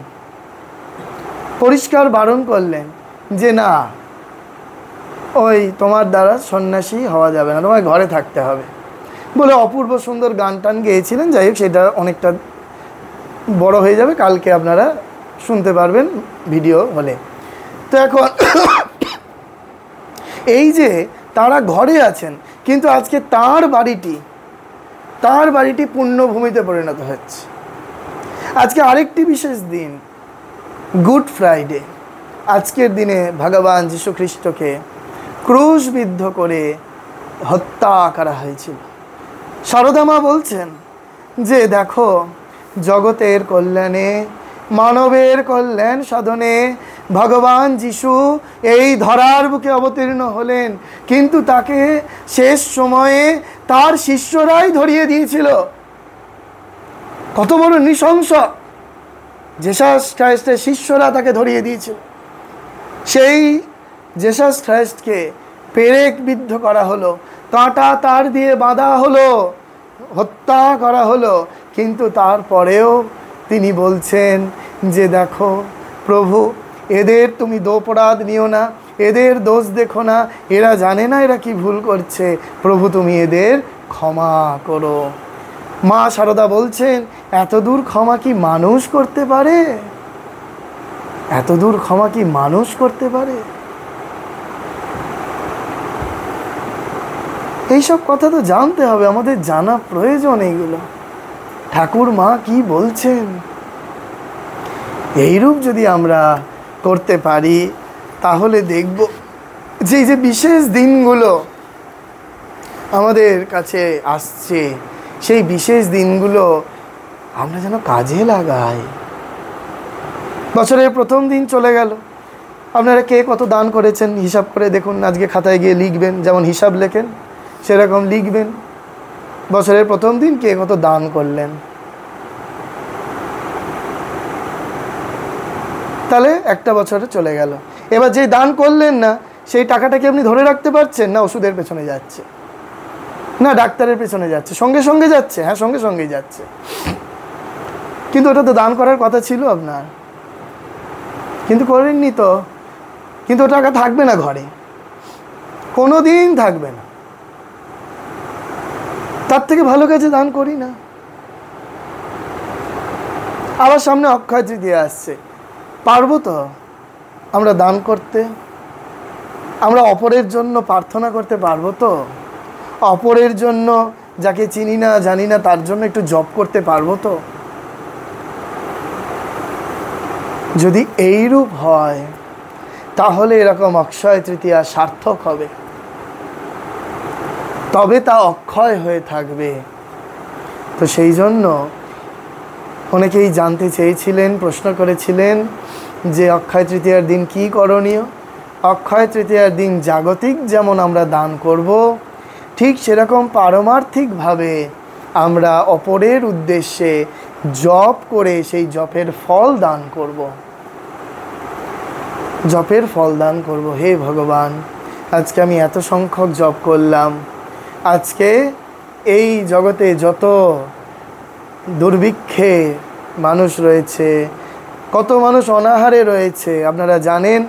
A: পরিষ্কার বারণ করলেন যে না, ওই তোমার দ্বারা সন্ন্যাসী হওয়া যাবে না, তোমায় ঘরে থাকতে হবে বলে অপূর্ব সুন্দর গান টান গেয়েছিলেন। যাই হোক, সেটা অনেকটা বড় হয়ে যাবে, কালকে আপনারা শুনতে পারবেন ভিডিও হলে। তো এখন এই যে তারা ঘরে আছেন, কিন্তু আজকে তার বাড়িটি পুণ্যভূমিতে পরিণত হচ্ছে। আজকে আরেকটি বিশেষ দিন, গুড ফ্রাইডে। আজকের দিনে ভগবান যীশু খ্রিস্টকে ক্রুশবিদ্ধ করে হত্যা করা হয়েছিল। সারদা মা বলছেন যে দেখো, জগতের কল্যাণে, মানবের কল্যাণ সাধনে ভগবান যীশু এই ধরার বুকে অবতীর্ণ হলেন, কিন্তু তাকে শেষ সময়ে তার শিষ্যরাই ধরিয়ে দিয়েছিল। কত বড় নৃশংস! জেসাস খ্রাইস্টের শিষ্যরা তাকে ধরিয়ে দিয়েছিল। সেই জেসাস খ্রাইস্টকে পেরেক বিদ্ধ করা হলো, কাঁটা তার দিয়ে বাঁধা হলো, হত্যা করা হলো। কিন্তু তারপরেও তিনি বলছেন যে দেখো প্রভু, এদের তুমি দোপরাধ নিও না, এদের দোষ দেখো না, এরা জানে না এরা কি ভুল করছে, প্রভু তুমি এদের ক্ষমা করো। মা সারদা বলছেন এত দূর ক্ষমা কি মানুষ করতে পারে? এত দূর ক্ষমা কি মানুষ করতে পারে? এইসব কথা তো জানতে হবে, আমাদের জানা প্রয়োজন এইগুলো। ঠাকুর মা কি বলছেন, এইরূপ যদি আমরা করতে পারি তাহলে দেখব যে এই যে বিশেষ দিনগুলো আমাদের কাছে আসছে, সেই বিশেষ দিনগুলো আমরা যেন কাজে লাগাই। বছরের প্রথম দিন চলে গেল, আপনারা কে কত দান করেছেন হিসাব করে দেখুন, আজকে খাতায় গিয়ে লিখবেন, যেমন হিসাব লেখেন সেরকম লিখবেন বছরের প্রথম দিন কে কত দান করলেন। তাহলে একটা বছরে চলে গেল। এবার যে দান করলেন না, সেই টাকাটা কি আপনি ধরে রাখতে পারছেন? না ওষুধের পেছনে যাচ্ছে, না ডাক্তারের পেছনে যাচ্ছে, সঙ্গে সঙ্গে যাচ্ছে, হ্যাঁ সঙ্গে সঙ্গেই যাচ্ছে। কিন্তু ওটা তো দান করার কথা ছিল আপনার, কিন্তু করেননি তো। কিন্তু ও টাকা থাকবে না ঘরে, কোনো দিন থাকবে না। তার থেকে ভালো কাজে দান করি না। আবার সামনে অক্ষয় তৃতীয়া আসছে, পারবো তো আমরা দান করতে? আমরা অপরের জন্য প্রার্থনা করতে পারবো তো? অপরের জন্য, যাকে চিনি না জানি না, তার জন্য একটু জপ করতে পারবো তো? যদি এইরূপ হয় তাহলে এরকম অক্ষয় তৃতীয়া সার্থক হবে, তবে তা অক্ষয় হয়ে থাকবে। তো সেই জন্য অনেকেই জানতে চেয়েছিলেন, প্রশ্ন করেছিলেন যে অক্ষয় তৃতীয়ার দিন কি করণীয়। অক্ষয় তৃতীয়ার দিন জাগতিক যেমন আমরা দান করব, ঠিক সেরকম পারমার্থিকভাবে আমরা অপরের উদ্দেশ্যে জপ করে সেই জপের ফল দান করব। জপের ফল দান করব। হে ভগবান, আজকে আমি এত সংখ্যক জপ করলাম, আজকে এই জগতে যত দুর্ভিক্ষে মানুষ রয়েছে, কত মানুষ অনাহারে রয়েছে, আপনারা জানেন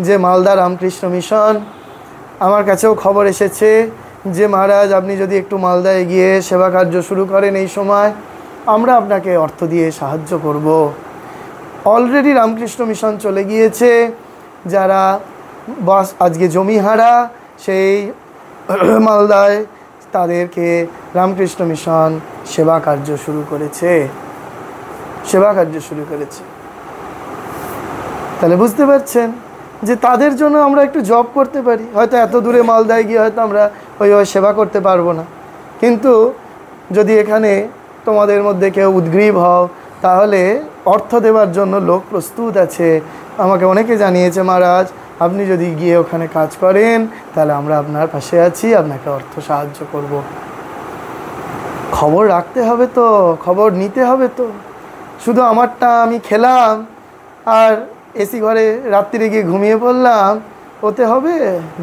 A: যে মালদা রামকৃষ্ণ মিশন, আমার কাছেও খবর এসেছে যে মহারাজ আপনি যদি একটু মালদায় গিয়ে সেবা কার্য শুরু করেন এই সময়, আমরা আপনাকে অর্থ দিয়ে সাহায্য করব। অলরেডি রামকৃষ্ণ মিশন চলে গিয়েছে, যারা বাস আজকে জমিহারা সেই মালদায়, তাদেরকে রামকৃষ্ণ মিশন সেবা কার্য শুরু করেছে, সেবা কার্য শুরু করেছে। তাহলে বুঝতে পারছেন যে তাদের জন্য আমরা একটু জব করতে পারি। হয়তো এত দূরে মালদায় গিয়ে হয়তো আমরা ওইভাবে সেবা করতে পারবো না, কিন্তু যদি এখানে তোমাদের মধ্যে কেউ উদ্গ্রীব হও, তাহলে অর্থ দেওয়ার জন্য লোক প্রস্তুত আছে। আমাকে অনেকে জানিয়েছে, মহারাজ আপনি যদি গিয়ে ওখানে কাজ করেন তাহলে আমরা আপনার পাশে আছি, আপনাকে অর্থ সাহায্য করব। খবর রাখতে হবে তো, খবর নিতে হবে তো। শুধু আমারটা আমি খেলাম আর এসি ঘরে রাত্রিরে গিয়ে ঘুমিয়ে পড়লাম, ওতে হবে?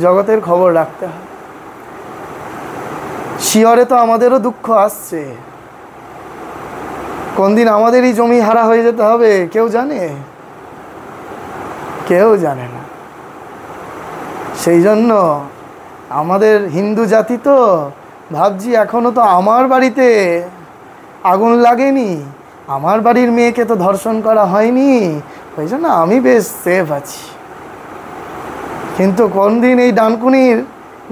A: জগতের খবর রাখতে হবে। শিয়রে তো আমাদেরও দুঃখ আসছে, কোন দিন আমাদেরই জমি হারা হয়ে যেতে হবে কেউ জানে? কেউ জানে না। সেই জন্য আমাদের হিন্দু জাতি তো ভাবছি, এখনও তো আমার বাড়িতে আগুন লাগেনি, আমার বাড়ির মেয়েকে তো ধর্ষণ করা হয়নি, ওই জন্য আমি বেশ সেফ আছি। কিন্তু কোন দিন এই ডানকুনির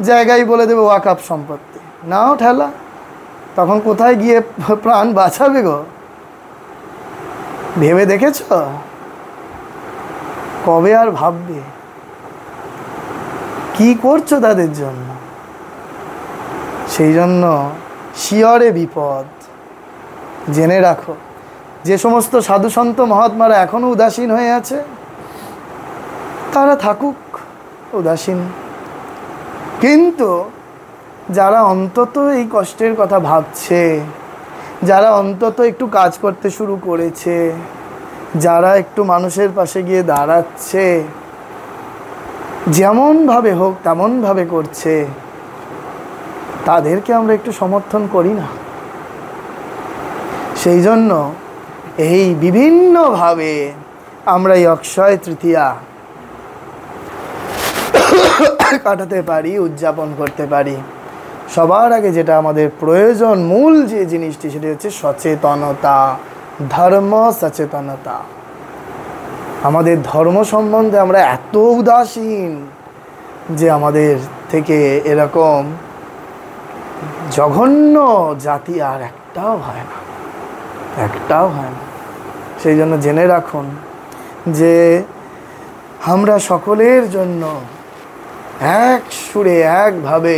A: জায়গায় বলে দেবে ওয়াকফ সম্পত্তি, নাও ঠেলা, তখন কোথায় গিয়ে প্রাণ বাঁচাবে গো? ভেবে দেখেছ? কবে আর ভাববে? কি করছো তাদের জন্য? সেই জন্য শিয়রে বিপদ। জেনে রাখো, যে সমস্ত সাধু সন্ত মহাত্মারা এখনো উদাসীন হয়ে আছে, তারা থাকুক উদাসীন, কিন্তু যারা অন্তত এই কষ্টের কথা ভাবছে, যারা অন্তত একটু কাজ করতে শুরু করেছে, যারা একটু মানুষের পাশে গিয়ে দাঁড়াচ্ছে, যেমনভাবে হোক তেমনভাবে করছে, তাদেরকে আমরা একটু সমর্থন করি না? সেই জন্য এই বিভিন্নভাবে আমরা এই অক্ষয় তৃতীয়া কাটাতে পারি, উদযাপন করতে পারি। সবার আগে যেটা আমাদের প্রয়োজন, মূল যে জিনিসটি, সেটি হচ্ছে সচেতনতা, ধর্ম সচেতনতা। আমাদের ধর্ম সম্বন্ধে আমরা এত উদাসীন যে আমাদের থেকে এরকম জঘন্য জাতি আর একটাও হয় না, একটাও হয় না। সেই জন্য জেনে রাখুন যে আমরা সকলের জন্য এক সুরে একভাবে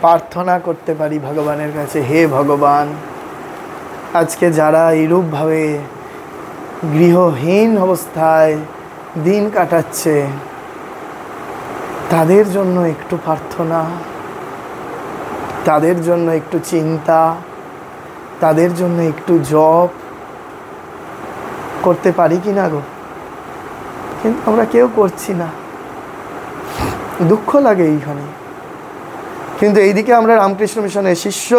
A: প্রার্থনা করতে পারি ভগবানের কাছে, হে ভগবান, আজকে যারা এইরূপভাবে গৃহহীন অবস্থায় দিন কাটাচ্ছে, তাদের জন্য একটু প্রার্থনা, তাদের জন্য একটু চিন্তা, তাদের জন্য একটু জপ করতে পারি কি না গো? কিন্তু আমরা কেউ করছি না, দুঃখ লাগে এইখানে। কিন্তু এইদিকে আমরা রামকৃষ্ণ মিশনের শিষ্য,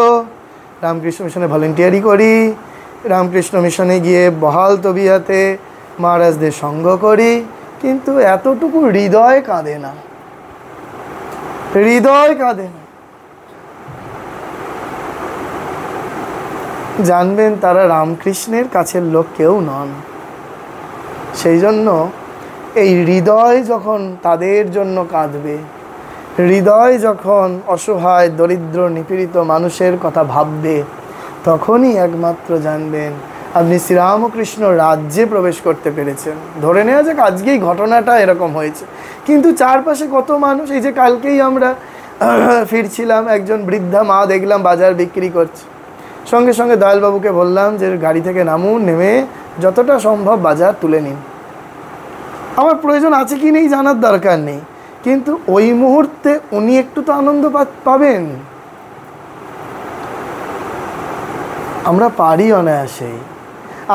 A: রামকৃষ্ণ মিশনে ভলেন্টিয়ারি করি, রামকৃষ্ণ মিশনে গিয়ে বহাল তবিয়াতে মহারাজদের সঙ্গ করি, কিন্তু এতটুকু হৃদয় কাঁদে না, হৃদয় কাঁদে না। জানবেন তারা রামকৃষ্ণের কাছের লোক কেউ নন। সেই জন্য এই হৃদয় যখন তাদের জন্য কাঁদবে, হৃদয় যখন অসহায় দরিদ্র নিপীড়িত মানুষের কথা ভাববে, তখনই একমাত্র জানবেন আপনি শ্রীরামকৃষ্ণ রাজ্যে প্রবেশ করতে পেরেছেন। ধরে নেওয়া যাক আজকেই ঘটনাটা এরকম হয়েছে, কিন্তু চারপাশে কত মানুষ। এই যে কালকেই আমরা ফিরছিলাম, একজন বৃদ্ধা মা দেখলাম বাজার বিক্রি করছে। সঙ্গে সঙ্গে দয়ালবাবুকে বললাম যে গাড়ি থেকে নামুন, নেমে যতটা সম্ভব বাজার তুলে নিন। আমার প্রয়োজন আছে কি নেই জানার দরকার নেই, কিন্তু ওই মুহূর্তে উনি একটু তো আনন্দ পাবেন। আমরা পারি অনায়াসেই।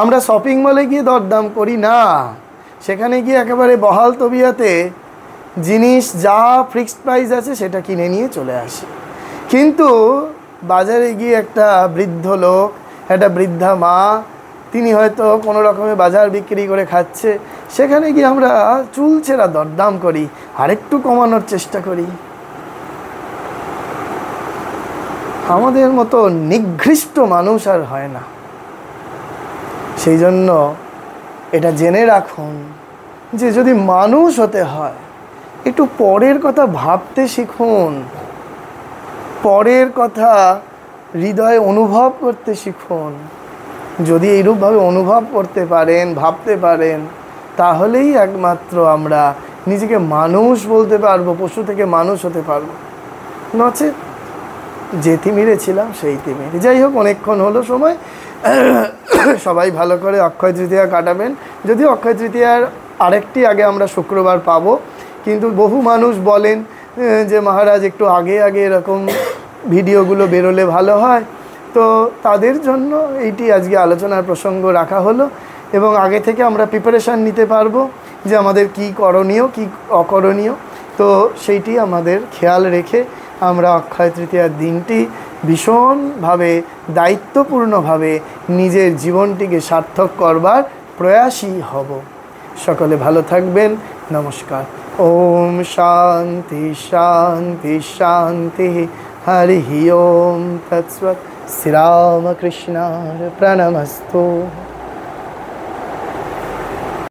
A: আমরা শপিং মলে গিয়ে দরদাম করি না, সেখানে গিয়ে একেবারে বহাল তবিয়াতে জিনিস যা ফিক্সড প্রাইস আছে সেটা কিনে নিয়ে চলে আসি। কিন্তু বাজারে গিয়ে একটা বৃদ্ধ লোক, একটা বৃদ্ধা মা, তিনি হয়তো কোনো রকমে বাজার বিক্রি করে খাচ্ছে, সেখানে গিয়ে আমরা চুলচেরা দরদাম করি, আরেকটু কমানোর চেষ্টা করি। আমাদের মতো নিকৃষ্ট মানুষ আর হয় না। সেই জন্য এটা জেনে রাখুন যে যদি মানুষ হতে হয় একটু পরের কথা ভাবতে শিখুন, পরের কথা হৃদয়ে অনুভব করতে শিখুন। যদি এইরূপভাবে অনুভব করতে পারেন, ভাবতে পারেন, তাহলেই একমাত্র আমরা নিজেকে মানুষ বলতে পারবো, পশু থেকে মানুষ হতে পারবো। নচেত যে তিমিরে ছিলাম সেই তিমিরে। যাই হোক, অনেকক্ষণ হলো সময়। সবাই ভালো করে অক্ষয় তৃতীয়া কাটাবেন। যদিও অক্ষয় তৃতীয়ার আরেকটি আগে আমরা শুক্রবার পাবো, কিন্তু বহু মানুষ বলেন যে মহারাজ একটু আগে আগে এরকম ভিডিওগুলো বেরোলে ভালো হয়। তো তাদের জন্য এইটি আজকে আলোচনার প্রসঙ্গ রাখা হলো, এবং আগে থেকে আমরা প্রিপারেশান নিতে পারবো যে আমাদের কি করণীয় কি অকরণীয়। তো সেইটি আমাদের খেয়াল রেখে আমরা অক্ষয় তৃতীয়ার দিনটি ভীষণভাবে দায়িত্বপূর্ণভাবে নিজের জীবনটিকে সার্থক করবার প্রয়াসী হব। সকলে ভালো থাকবেন। নমস্কার। ওম শান্তি শান্তি শান্তি। হরি ওম তৎসৎ। শ্রীরামকৃষ্ণার প্রণমস্তু।